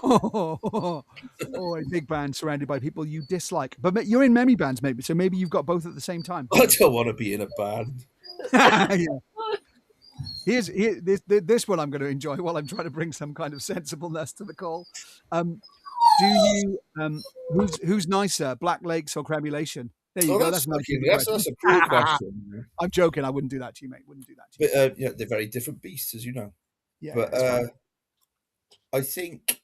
or a big band surrounded by people you dislike? But you're in many bands, maybe, so maybe you've got both at the same time. I don't want to be in a band. Yeah. This one I'm going to enjoy while I'm trying to bring some kind of sensibleness to the call. Who's nicer, Black Lakes or Cremulation? There you go. That's a cool question. I'm joking. I wouldn't do that to you, mate. Wouldn't do that to you. But they're very different beasts, as you know. Yeah, But it's fine. I think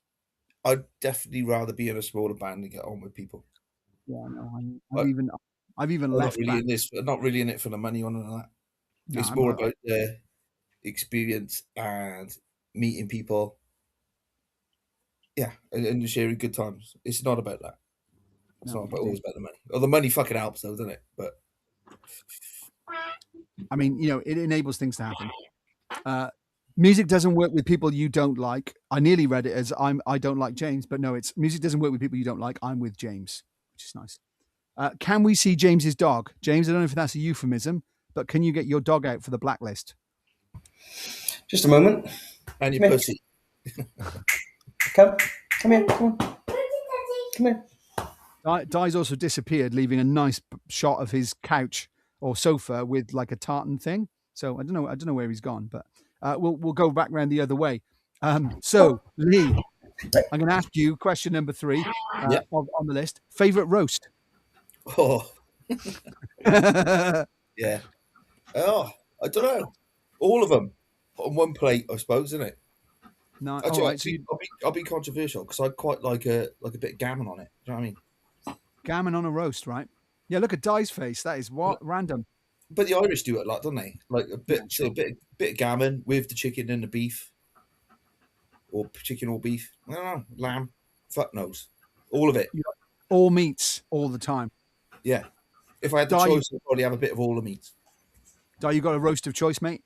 I'd definitely rather be in a smaller band and get on with people. Yeah, no, But- I've even I'm not left. really Back. in this. I'm not really in it for the money on and that. No, It's I'm more not. about the experience and meeting people. Yeah, and sharing good times. It's not about that. It's No, not always about the money. Well, the money fucking helps, though, doesn't it? But I mean, it enables things to happen. Music doesn't work with people you don't like. I nearly read it as I don't like James, but no, it's music doesn't work with people you don't like. I'm with James, which is nice. Can we see James's dog? James, I don't know if that's a euphemism, but can you get your dog out for the blacklist? Just a moment. and your Come here. pussy. Come here. Come on. Come here. Di's also disappeared, leaving a nice shot of his couch or sofa with like a tartan thing. So I don't know where he's gone, but we'll go back round the other way. So Lee, I'm going to ask you question number 3 Yeah. on the list. Favorite roast? Oh, yeah. Oh, I don't know. All of them on one plate, I suppose, isn't it? No, Actually, all right. So I'll be controversial because I'd quite like a bit of gammon on it. Do you know what I mean? gammon on a roast, right? Yeah. Look at Di's face. That is what random. But the Irish do it a lot, don't they? Like a bit, Yeah, sure. a bit of gammon with the chicken and the beef, or chicken or beef. I don't know, lamb, fuck knows, all of it. All meats all the time. Yeah. If I had the Di- choice, I'd probably have a bit of all the meat. Di, you got a roast of choice, mate?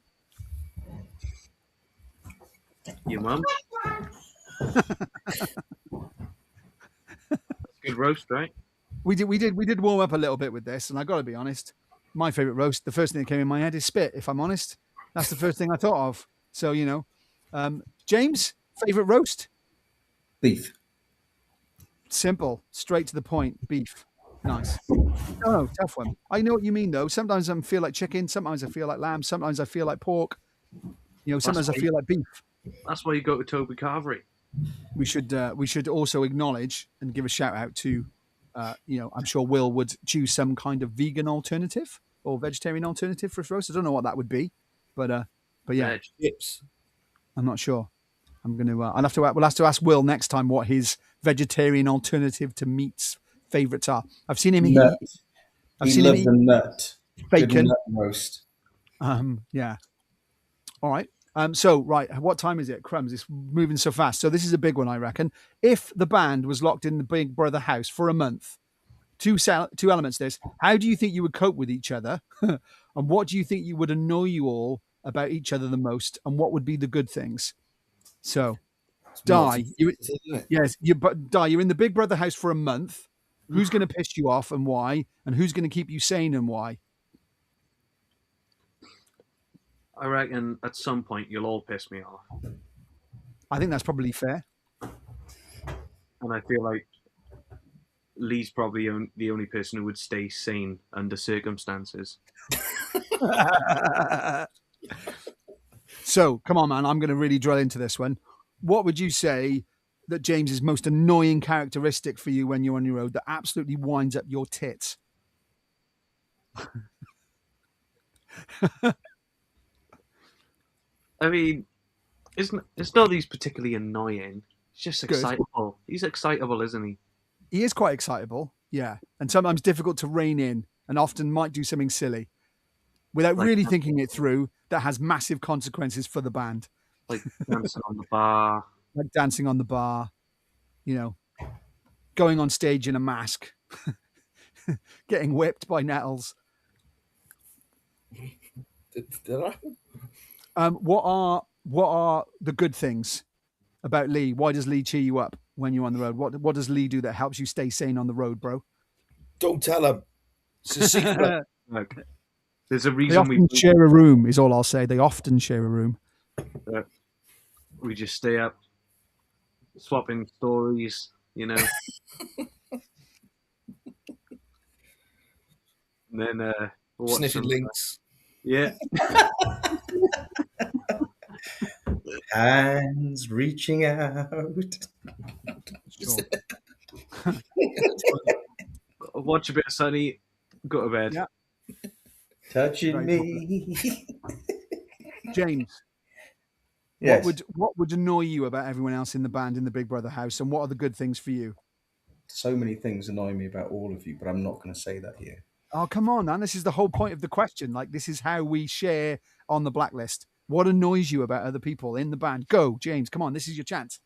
Your mum. Good roast, right? We did warm up a little bit with this, and I got to be honest. My favorite roast, the first thing that came in my head is spit. If I'm honest, that's the first thing I thought of. So James, favorite roast? Beef. Simple, straight to the point. Beef. Nice. Oh, tough one. I know what you mean, though. Sometimes I feel like chicken. Sometimes I feel like lamb. Sometimes I feel like pork. You know, sometimes I feel like beef. That's why you go to Toby Carvery. We should also acknowledge and give a shout out to, you know, I'm sure Will would choose some kind of vegan alternative or vegetarian alternative for his roast. I don't know what that would be, but yeah, Chips. I'm not sure. I'm gonna. We'll have to ask Will next time what his vegetarian alternative to meats favorites are. I've seen him Nut. eat. I've He seen him loves eat a nut. Good bacon. nut roast. Yeah. All right. So right, what time is it? Crumbs, it's moving so fast. So this is a big one, I reckon. If the band was locked in the Big Brother house for a month, two elements to this. How do you think you would cope with each other? And what do you think you would annoy you all about each other the most? And what would be the good things? So, Di, you're in the Big Brother house for a month. Who's going to piss you off and why? And who's going to keep you sane and why? I reckon at some point you'll all piss me off. I think that's probably fair. And I feel like Lee's probably the only person who would stay sane under circumstances. So, come on, man. I'm going to really drill into this one. What would you say that James's most annoying characteristic for you when you're on your road that absolutely winds up your tits? I mean, it's not that he's particularly annoying. He's just Good. excitable. He's excitable, isn't he? He is quite excitable, yeah. And sometimes difficult to rein in and often might do something silly without really thinking it through that has massive consequences for the band. Like dancing on the bar. Like dancing on the bar, you know, going on stage in a mask, getting whipped by nettles. Did I? What are the good things about Lee? Why does Lee cheer you up when you're on the road? What does Lee do that helps you stay sane on the road, bro? Don't tell him. It's a secret. Okay. There's a They reason often share a room, is all I'll say. They often share a room. We just stay up, swapping stories, you know. And then we'll watch Sniffing some, links. yeah. Hands reaching out. Sure. Watch a bit of Sunny, go to bed. Yeah. Touching Very me. James, Yes. what would annoy you about everyone else in the band in the Big Brother house, and what are the good things for you? So many things annoy me about all of you, but I'm not going to say that here. Oh, come on, man. This is the whole point of the question. Like, this is how we share on the Blacklist. What annoys you about other people in the band? Go, James. Come on. This is your chance.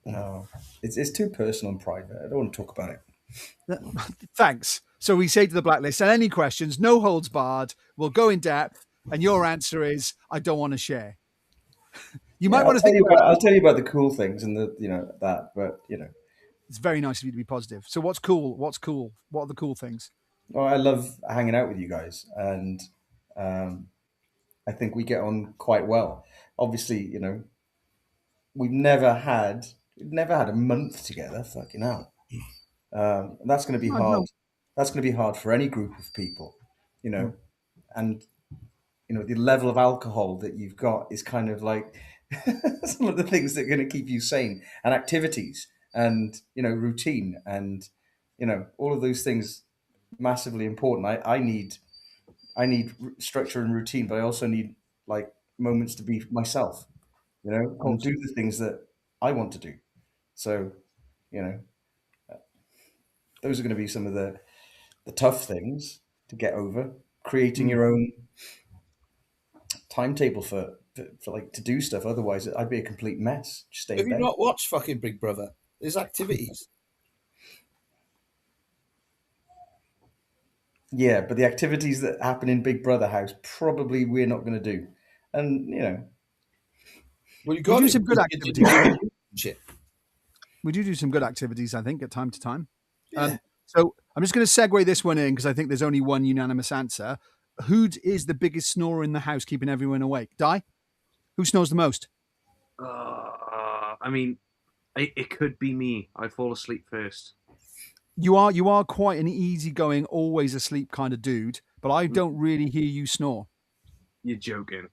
No, it's too personal and private. I don't want to talk about it. Thanks. So we say to the Blacklist, and any questions, no holds barred. We'll go in depth. And your answer is, I don't want to share. You might want to think about it. I'll tell you about the cool things and but It's very nice of you to be positive. So what's cool? What's cool? What are the cool things? well, I love hanging out with you guys, and I think we get on quite well. Obviously, we've never had a month together. Fucking hell, that's going to be I hard. know. That's going to be hard for any group of people, and the level of alcohol that you've got is kind of like some of the things that are going to keep you sane, and activities, and routine, and all of those things massively important. I need structure and routine, but I also need like moments to be myself, and do the things that I want to do. So, those are going to be some of the tough things to get over. Creating your own timetable for like to do stuff. Otherwise, I'd be a complete mess. Just stay Have in you bed. not watched fucking Big Brother? There's activities. Yeah, but the activities that happen in Big Brother house probably we're not going to do, and Well, you We got do to some good activities. shit. We do some good activities, I think, at time to time. Yeah. So I'm just going to segue this one in because I think there's only one unanimous answer. Who is the biggest snorer in the house, keeping everyone awake? Di? Who snores the most? I mean, it could be me. I fall asleep first. You are quite an easygoing, always asleep kind of dude, but I don't really hear you snore. You're joking.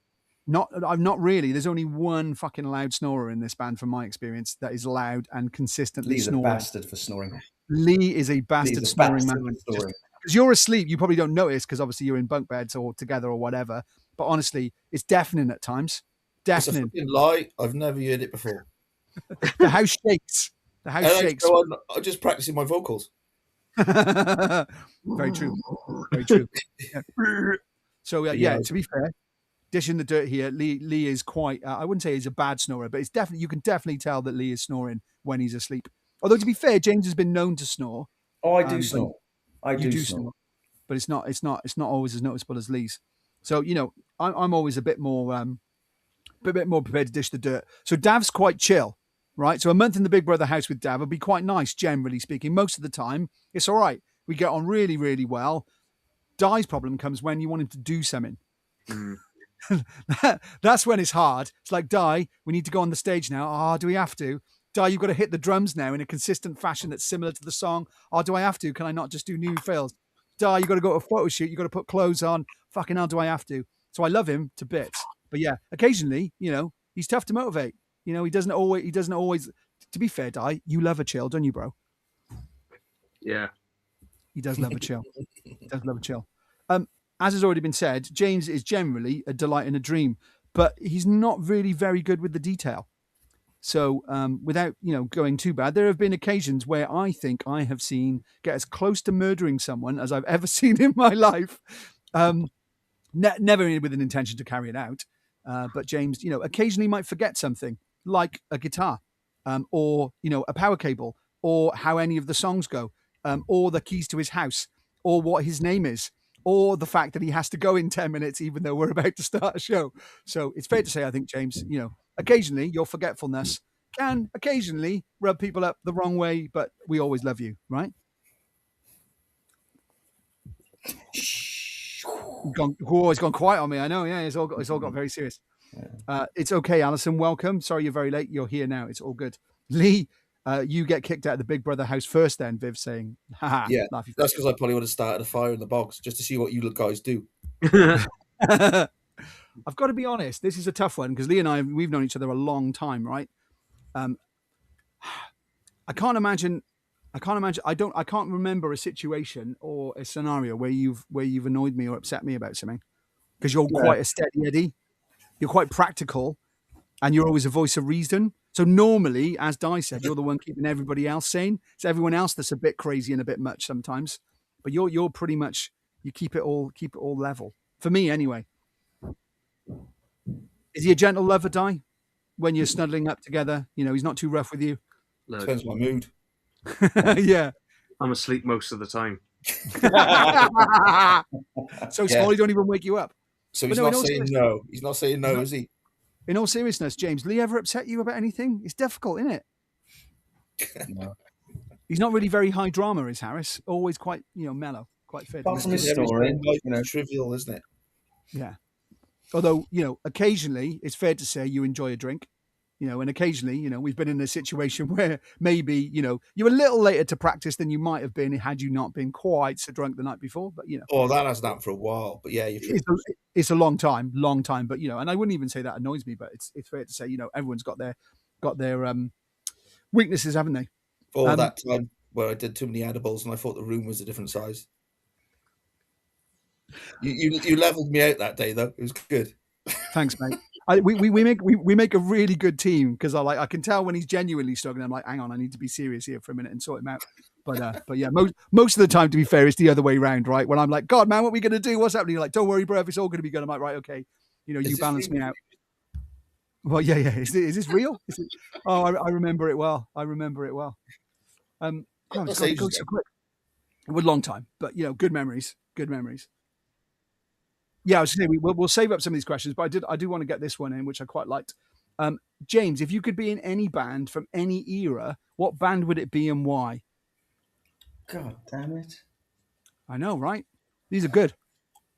I'm not really. There's only one fucking loud snorer in this band, from my experience, that is loud and consistently Lee's a snoring. bastard for snoring. Lee is a bastard Lee's a snoring bastard man. for snoring. Because you're asleep, you probably don't notice because obviously you're in bunk beds or together or whatever. But honestly, it's deafening at times. It's a Deafening. fucking lie. I've never heard it before. The house shakes. The house And shakes. I'm just practicing my vocals. Very true. Very true. Yeah. So Yeah. to be fair, dishing the dirt here, Lee is quite. I wouldn't say he's a bad snorer, but it's definitely, you can definitely tell that Lee is snoring when he's asleep. Although to be fair, James has been known to snore. Oh, I do snore. I You do snore. but it's not always as noticeable as Lee's. So I'm always a bit more prepared to dish the dirt. So Dav's quite chill, right? So a month in the Big Brother house with Dav would be quite nice, generally speaking. Most of the time, it's all right. We get on really, really well. Di's problem comes when you want him to do something. That's when it's hard. It's like, Di, we need to go on the stage now. Oh, do we have to? Di, you've got to hit the drums now in a consistent fashion that's similar to the song. Oh, do I have to? Can I not just do new fills? Di, you've got to go to a photo shoot. You've got to put clothes on. Fucking hell, do I have to? So I love him to bits. But yeah, occasionally, he's tough to motivate. He doesn't always, to be fair, Di, you love a chill, don't you, bro? Yeah. He does love a chill. He does love a chill. As has already been said, James is generally a delight in a dream, but he's not really very good with the detail. So without, going too bad, there have been occasions where I think I have seen get as close to murdering someone as I've ever seen in my life. Never with an intention to carry it out. But James, occasionally might forget something like a guitar or, a power cable or how any of the songs go or the keys to his house or what his name is or the fact that he has to go in 10 minutes, even though we're about to start a show. So it's fair to say, I think, James, occasionally your forgetfulness can occasionally rub people up the wrong way, but we always love you, right? It's gone quiet on me. I know. Yeah, it's all got very serious. It's okay, Alison. Welcome. Sorry you're very late. You're here now. It's all good. Lee, you get kicked out of the Big Brother house first. Then Viv saying, "Haha." Yeah, that's because I probably would have started a fire in the box just to see what you guys do. I've got to be honest. This is a tough one because Lee and we've known each other a long time, right? I can't imagine. I can't remember a situation or a scenario where you've annoyed me or upset me about something, because you're quite a steady Eddie. You're quite practical, and you're always a voice of reason. So normally, as Di said, you're the one keeping everybody else sane. It's everyone else that's a bit crazy and a bit much sometimes. But you're pretty much, you keep it all level. For me, anyway. Is he a gentle lover, Di? When you're snuggling up together, he's not too rough with you. Look, Depends my mood. Yeah. I'm asleep most of the time. So small, he don't even wake you up. So he's not saying no. He's not saying no, is he? In all seriousness, James, Lee ever upset you about anything? It's difficult, isn't it? No. He's not really very high drama, is Harris. Always quite, mellow, quite fit. Apart from his story, trivial, isn't it? Yeah. Although, occasionally it's fair to say you enjoy a drink, and occasionally, we've been in a situation where maybe, you're a little later to practice than you might have been had you not been quite so drunk the night before. But, Oh, that hasn't happened for a while. But yeah, it's a long time. But, and I wouldn't even say that annoys me, but it's fair to say, everyone's got their weaknesses, haven't they? Or that time where I did too many edibles and I thought the room was a different size. You leveled me out that day, though. It was good. Thanks, mate. We make a really good team because I can tell when he's genuinely struggling. I'm like, hang on, I need to be serious here for a minute and sort him out. But yeah, most of the time, to be fair, it's the other way around, right? When I'm like, God, man, what are we gonna do? What's happening? You're like, don't worry, bro, it's all gonna be good. I'm like, right, okay, you balance me out. Well, yeah. Is this real? Oh, I remember it well. It goes so quick. It was a long time, but good memories. Yeah, I was saying we'll save up some of these questions, but I do want to get this one in, which I quite liked. James, if you could be in any band from any era, what band would it be and why? God damn it! I know, right? These are good.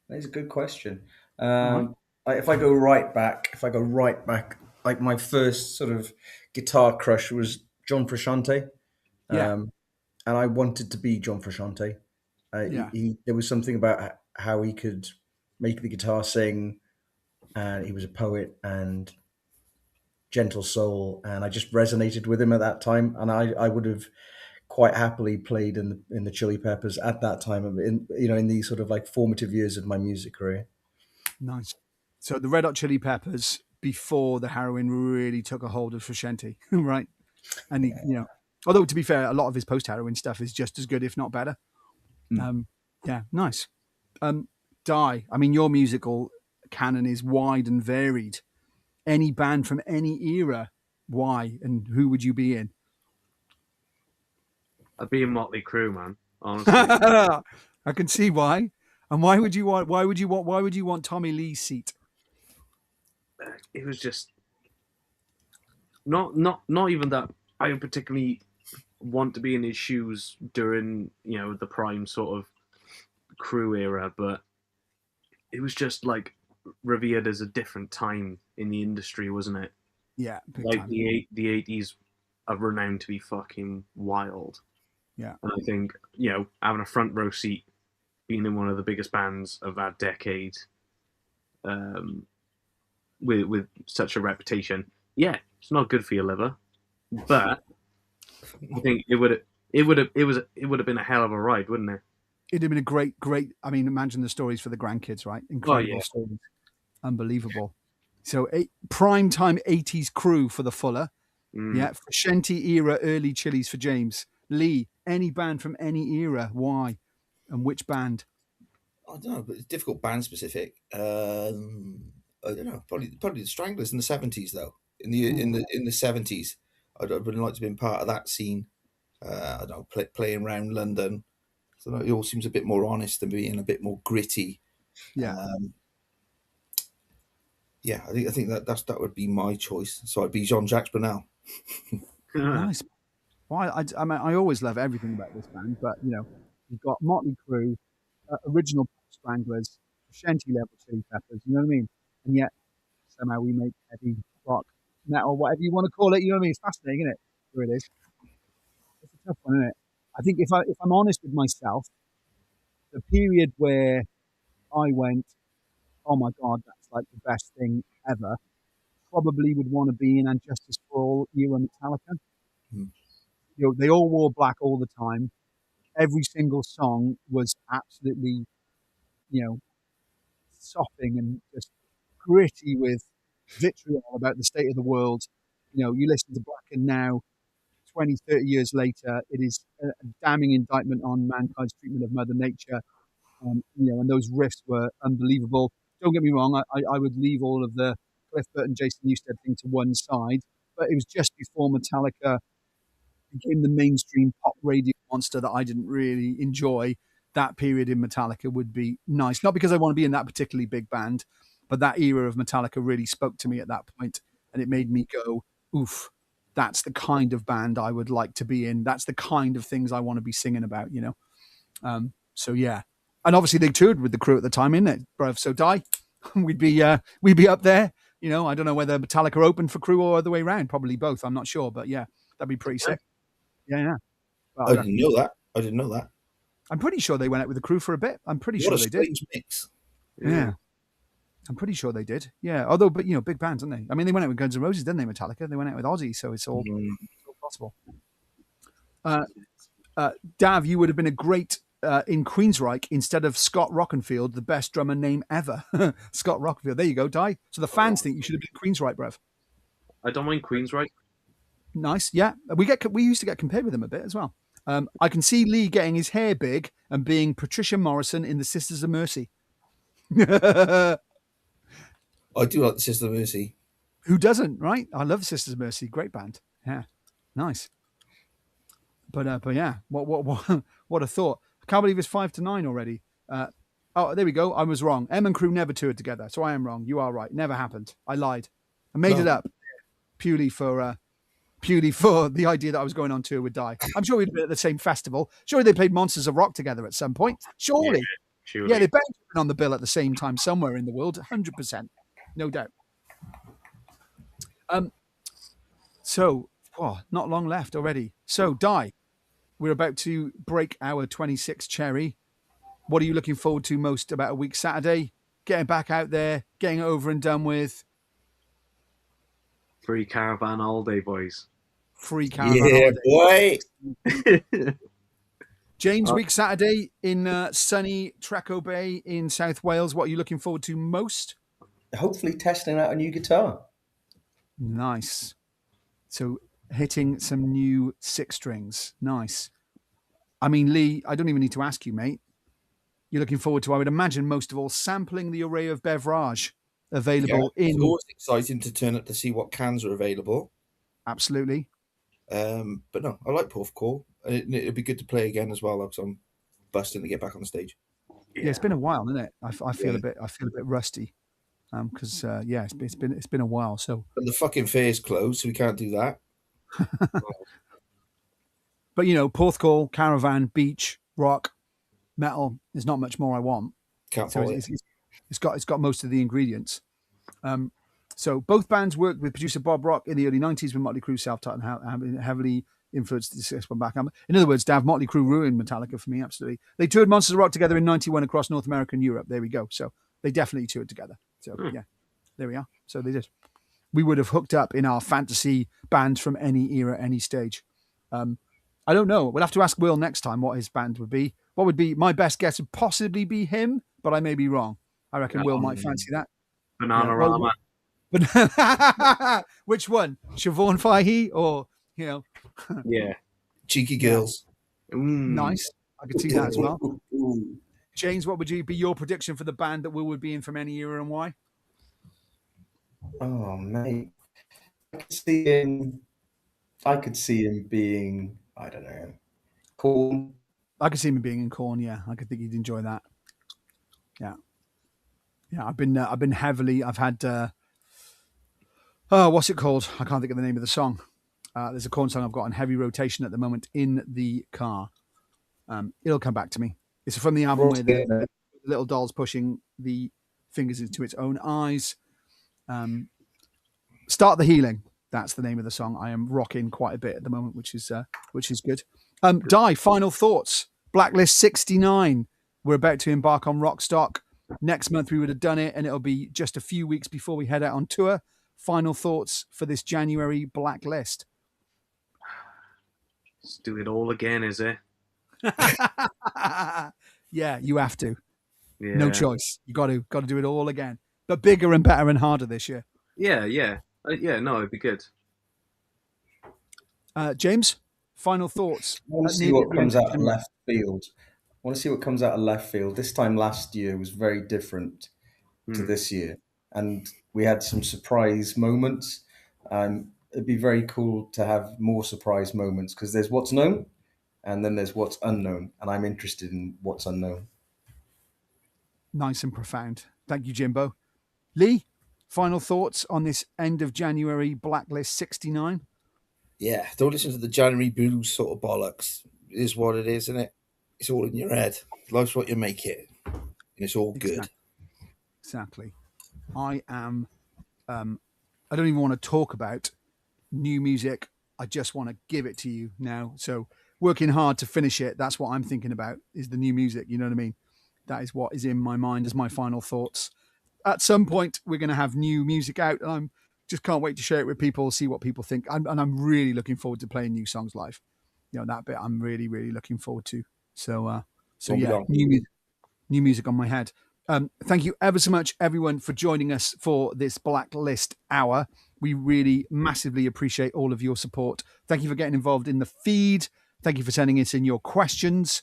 That is a good question. If I go right back, like my first sort of guitar crush was John Frusciante. And I wanted to be John Frusciante. There was something about how he could make the guitar sing and he was a poet and gentle soul, and I just resonated with him at that time. And I would have quite happily played in the Chili Peppers at that time, in these sort of like formative years of my music career. Nice. So the Red Hot Chili Peppers before the heroin really took a hold of Frusciante, right? And although to be fair, a lot of his post-heroin stuff is just as good, if not better. Yeah, nice. Di, I mean, your musical canon is wide and varied. Any band from any era, why and who would you be in? I'd be a Motley Crue, man. Honestly, I can see why. And why would you want Tommy Lee's seat? it was just not even that I particularly want to be in his shoes during the prime sort of Crew era, but it was just like revered as a different time in the industry, wasn't it? Yeah, big Like time. the 80s are renowned to be fucking wild. Yeah. And I think, having a front row seat, being in one of the biggest bands of that decade, with such a reputation, yeah, it's not good for your liver. But I think it would have been a hell of a ride, wouldn't it? It'd have been a great. I mean, imagine the stories for the grandkids, right? Incredible stories. Unbelievable. So prime time 80s Crew for the Fuller. Yeah, Frusciante era, early Chili's for James. Lee, any band from any era, why? And which band? I don't know, but it's difficult band specific. I don't know. Probably the Stranglers in the 70s though. In the 70s, I'd really like to have been part of that scene. I don't know, playing around London. So it all seems a bit more honest and being a bit more gritty. Yeah. Yeah, I think that would be my choice. So I'd be Jean-Jacques Brunel. Nice. Well, I mean, I always love everything about this band, but you've got Motley Crue, original Stranglers, Frusciante level Chili Peppers. You know what I mean? And yet somehow we make heavy rock, metal, whatever you want to call it. You know what I mean? It's fascinating, isn't it? Sure it is. It's a tough one, isn't it? I think if I'm honest with myself, the period where I went, oh my god, that's like the best thing ever, probably would want to be in And Justice for All era Metallica. They all wore black all the time. Every single song was absolutely, sopping and just gritty with vitriol about the state of the world. You listen to Black and now, 20, 30 years later, it is a damning indictment on mankind's treatment of Mother Nature. And those riffs were unbelievable. Don't get me wrong, I would leave all of the Cliff Burton, Jason Newsted thing to one side, but it was just before Metallica became the mainstream pop radio monster that I didn't really enjoy. That period in Metallica would be nice. Not because I want to be in that particularly big band, but that era of Metallica really spoke to me at that point, and it made me go, oof, that's the kind of band I would like to be in. That's the kind of things I want to be singing about, So yeah. And obviously they toured with the Crew at the time, innit, bruv? So Di, we'd be up there. I don't know whether Metallica opened for Crew or the way around. Probably both. I'm not sure, but yeah, that'd be pretty sick. Yeah. Well, I didn't know that. I'm pretty sure they went out with the Crew for a bit. I'm pretty sure they did. What a strange mix. Yeah. I'm pretty sure they did. Yeah. Although, but big bands, aren't they? I mean, they went out with Guns N' Roses, didn't they? Metallica. They went out with Ozzy, so it's all possible. Dav, you would have been a great in Queensryche instead of Scott Rockenfield, the best drummer name ever. Scott Rockenfield. There you go, Di. So the fans think you should have been Queensryche, bruv. I don't mind Queensryche. Nice. Yeah. We used to get compared with them a bit as well. I can see Lee getting his hair big and being Patricia Morrison in the Sisters of Mercy. I do like the Sisters of Mercy. Who doesn't, right? I love Sisters of Mercy. Great band. Yeah. Nice. But yeah, what a thought. I can't believe it's 5-9 already. There we go. I was wrong. Em and Crew never toured together, so I am wrong. You are right. Never happened. I lied. I made it up purely for the idea that I was going on tour with Di. I'm sure we'd been at the same festival. Surely they played Monsters of Rock together at some point. Surely. Yeah, they both been on the bill at the same time somewhere in the world. 100%. No doubt. So, not long left already. So, Di, we're about to break our 26 cherry. What are you looking forward to most about a week Saturday? getting back out there, getting it over and done with. Free caravan holiday, boys. Free caravan Yeah, holiday. boy. James, week Saturday in sunny Treco Bay in South Wales. What are you looking forward to most? Hopefully testing out a new guitar. Nice. So hitting some new 6 strings. Nice. I mean, Lee, I don't even need to ask you, mate. You're looking forward to, I would imagine, most of all, sampling the array of beverage available It's in. always exciting to turn up to see what cans are available. Absolutely. But no, I like Porthcawl. It'd be good to play again as well, because I'm busting to get back on the stage. Yeah, it's been a while, isn't it? I feel Yeah. a bit rusty. Because it's been a while. So, But the fucking fair's closed, so we can't do that. but you know, Porthcawl, caravan, beach, rock, metal. There's not much more I want. Can't So fault it. it's got most of the ingredients. So both bands worked with producer Bob Rock in the early 90s when Motley Crue self-titled and heavily influenced the Six One Back. In other words, Dav, Motley Crue ruined Metallica for me, absolutely. They toured Monsters of Rock together in 91 across North America and Europe. There we go. So they definitely toured together. So yeah, there we are. So they did. We would have hooked up in our fantasy bands from any era, any stage. I don't know. We'll have to ask Will next time what his band would be. What would be my best guess would possibly be him, but I may be wrong. I reckon Will might fancy that. Bananarama. But which one? Siobhan Fahey or Yeah. Cheeky girls. Nice. I could see that as well. Ooh. James, what would be your prediction for the band that Will would be in from any era and why? Oh, mate. I could see him being, I don't know, Korn. I could see him being in Korn. Yeah, I could think he'd enjoy that. Yeah. I've been heavily. I've had. What's it called? I can't think of the name of the song. There's a Korn song I've got on heavy rotation at the moment in the car. It'll come back to me. It's from the album where the little doll's pushing the fingers into its own eyes. Start the Healing. That's the name of the song. I am rocking quite a bit at the moment, which is good. Di, final thoughts. Blacklist 69. We're about to embark on Rockstock. Next month we would have done it, and it'll be just a few weeks before we head out on tour. Final thoughts for this January Blacklist. Let's do it all again, is it? Yeah, you have to. Yeah. No choice. You got to do it all again, but bigger and better and harder this year. Yeah. No, it'd be good. James, final thoughts. I want to see what comes out of left field. This time last year was very different to this year, and we had some surprise moments. It'd be very cool to have more surprise moments because there's what's known, and then there's what's unknown, and I'm interested in what's unknown. Nice and profound. Thank you, Jimbo. Lee, final thoughts on this end of January Blacklist 69? Yeah, don't listen to the January blues sort of bollocks. It is what it is, isn't it? It's all in your head. Life's what you make it. And it's all good. Exactly. I am, I don't even want to talk about new music. I just want to give it to you now. So working hard to finish it, that's what I'm thinking about, is the new music. You know what I mean? That is what is in my mind as my final thoughts. At some point, we're going to have new music out, and I'm just can't wait to share it with people, see what people think. And I'm really looking forward to playing new songs live. That bit I'm really, really looking forward to. So yeah, new music on my head. Thank you ever so much, everyone, for joining us for this Blacklist hour. We really massively appreciate all of your support. Thank you for getting involved in the feed. Thank you for sending us in your questions.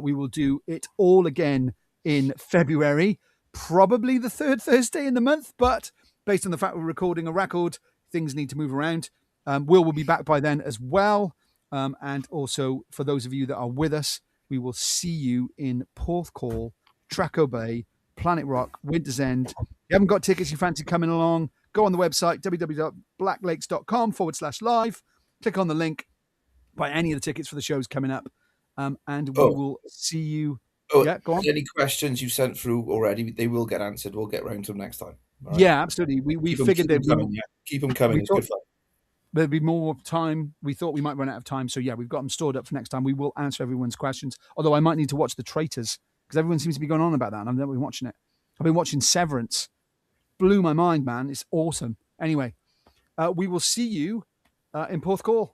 We will do it all again in February, probably the third Thursday in the month, but based on the fact we're recording a record, things need to move around. Will be back by then as well. And also, for those of you that are with us, we will see you in Porthcawl, Treco Bay, Planet Rock, Winter's End. If you haven't got tickets you fancy coming along, go on the website, www.blacklakes.com/live. Click on the link, buy any of the tickets for the shows coming up. And we will see you. Yeah, go on. Any questions you sent through already, they will get answered. We'll get round to them next time. Right? Yeah, absolutely. We figured that keep them coming. It's good fun. There'd be more time. We thought we might run out of time. So yeah, we've got them stored up for next time. We will answer everyone's questions. Although I might need to watch The Traitors because everyone seems to be going on about that and I've never been watching it. I've been watching Severance. Blew my mind, man. It's awesome. Anyway, we will see you in Porthcawl.